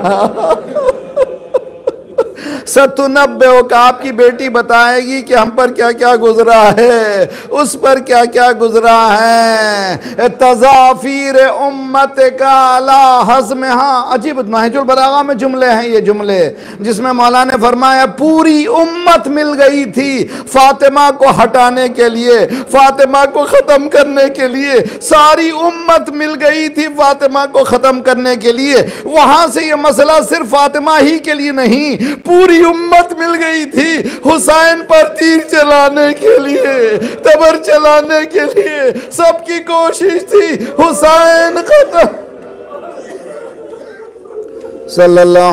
सतुनब्बे का आपकी बेटी बताएगी कि हम पर क्या क्या गुजरा है, उस पर क्या क्या गुजरा है। तज़ाफीर उम्मत का अला हज़्मिहा। अजीब नहजुल बलागा में जुमले हैं ये जुमले, जिसमें मौला ने फरमाया पूरी उम्मत मिल गई थी फातिमा को हटाने के लिए, फातिमा को ख़त्म करने के लिए, सारी उम्मत मिल गई थी फातिमा को ख़त्म करने के लिए। वहाँ से ये मसला सिर्फ फातिमा ही के लिए नहीं, पूरी उम्मत मिल गई थी हुसैन पर तीर चलाने के लिए, तबर चलाने के लिए। सबकी कोशिश थी हुसैन का सल्लल्लाहु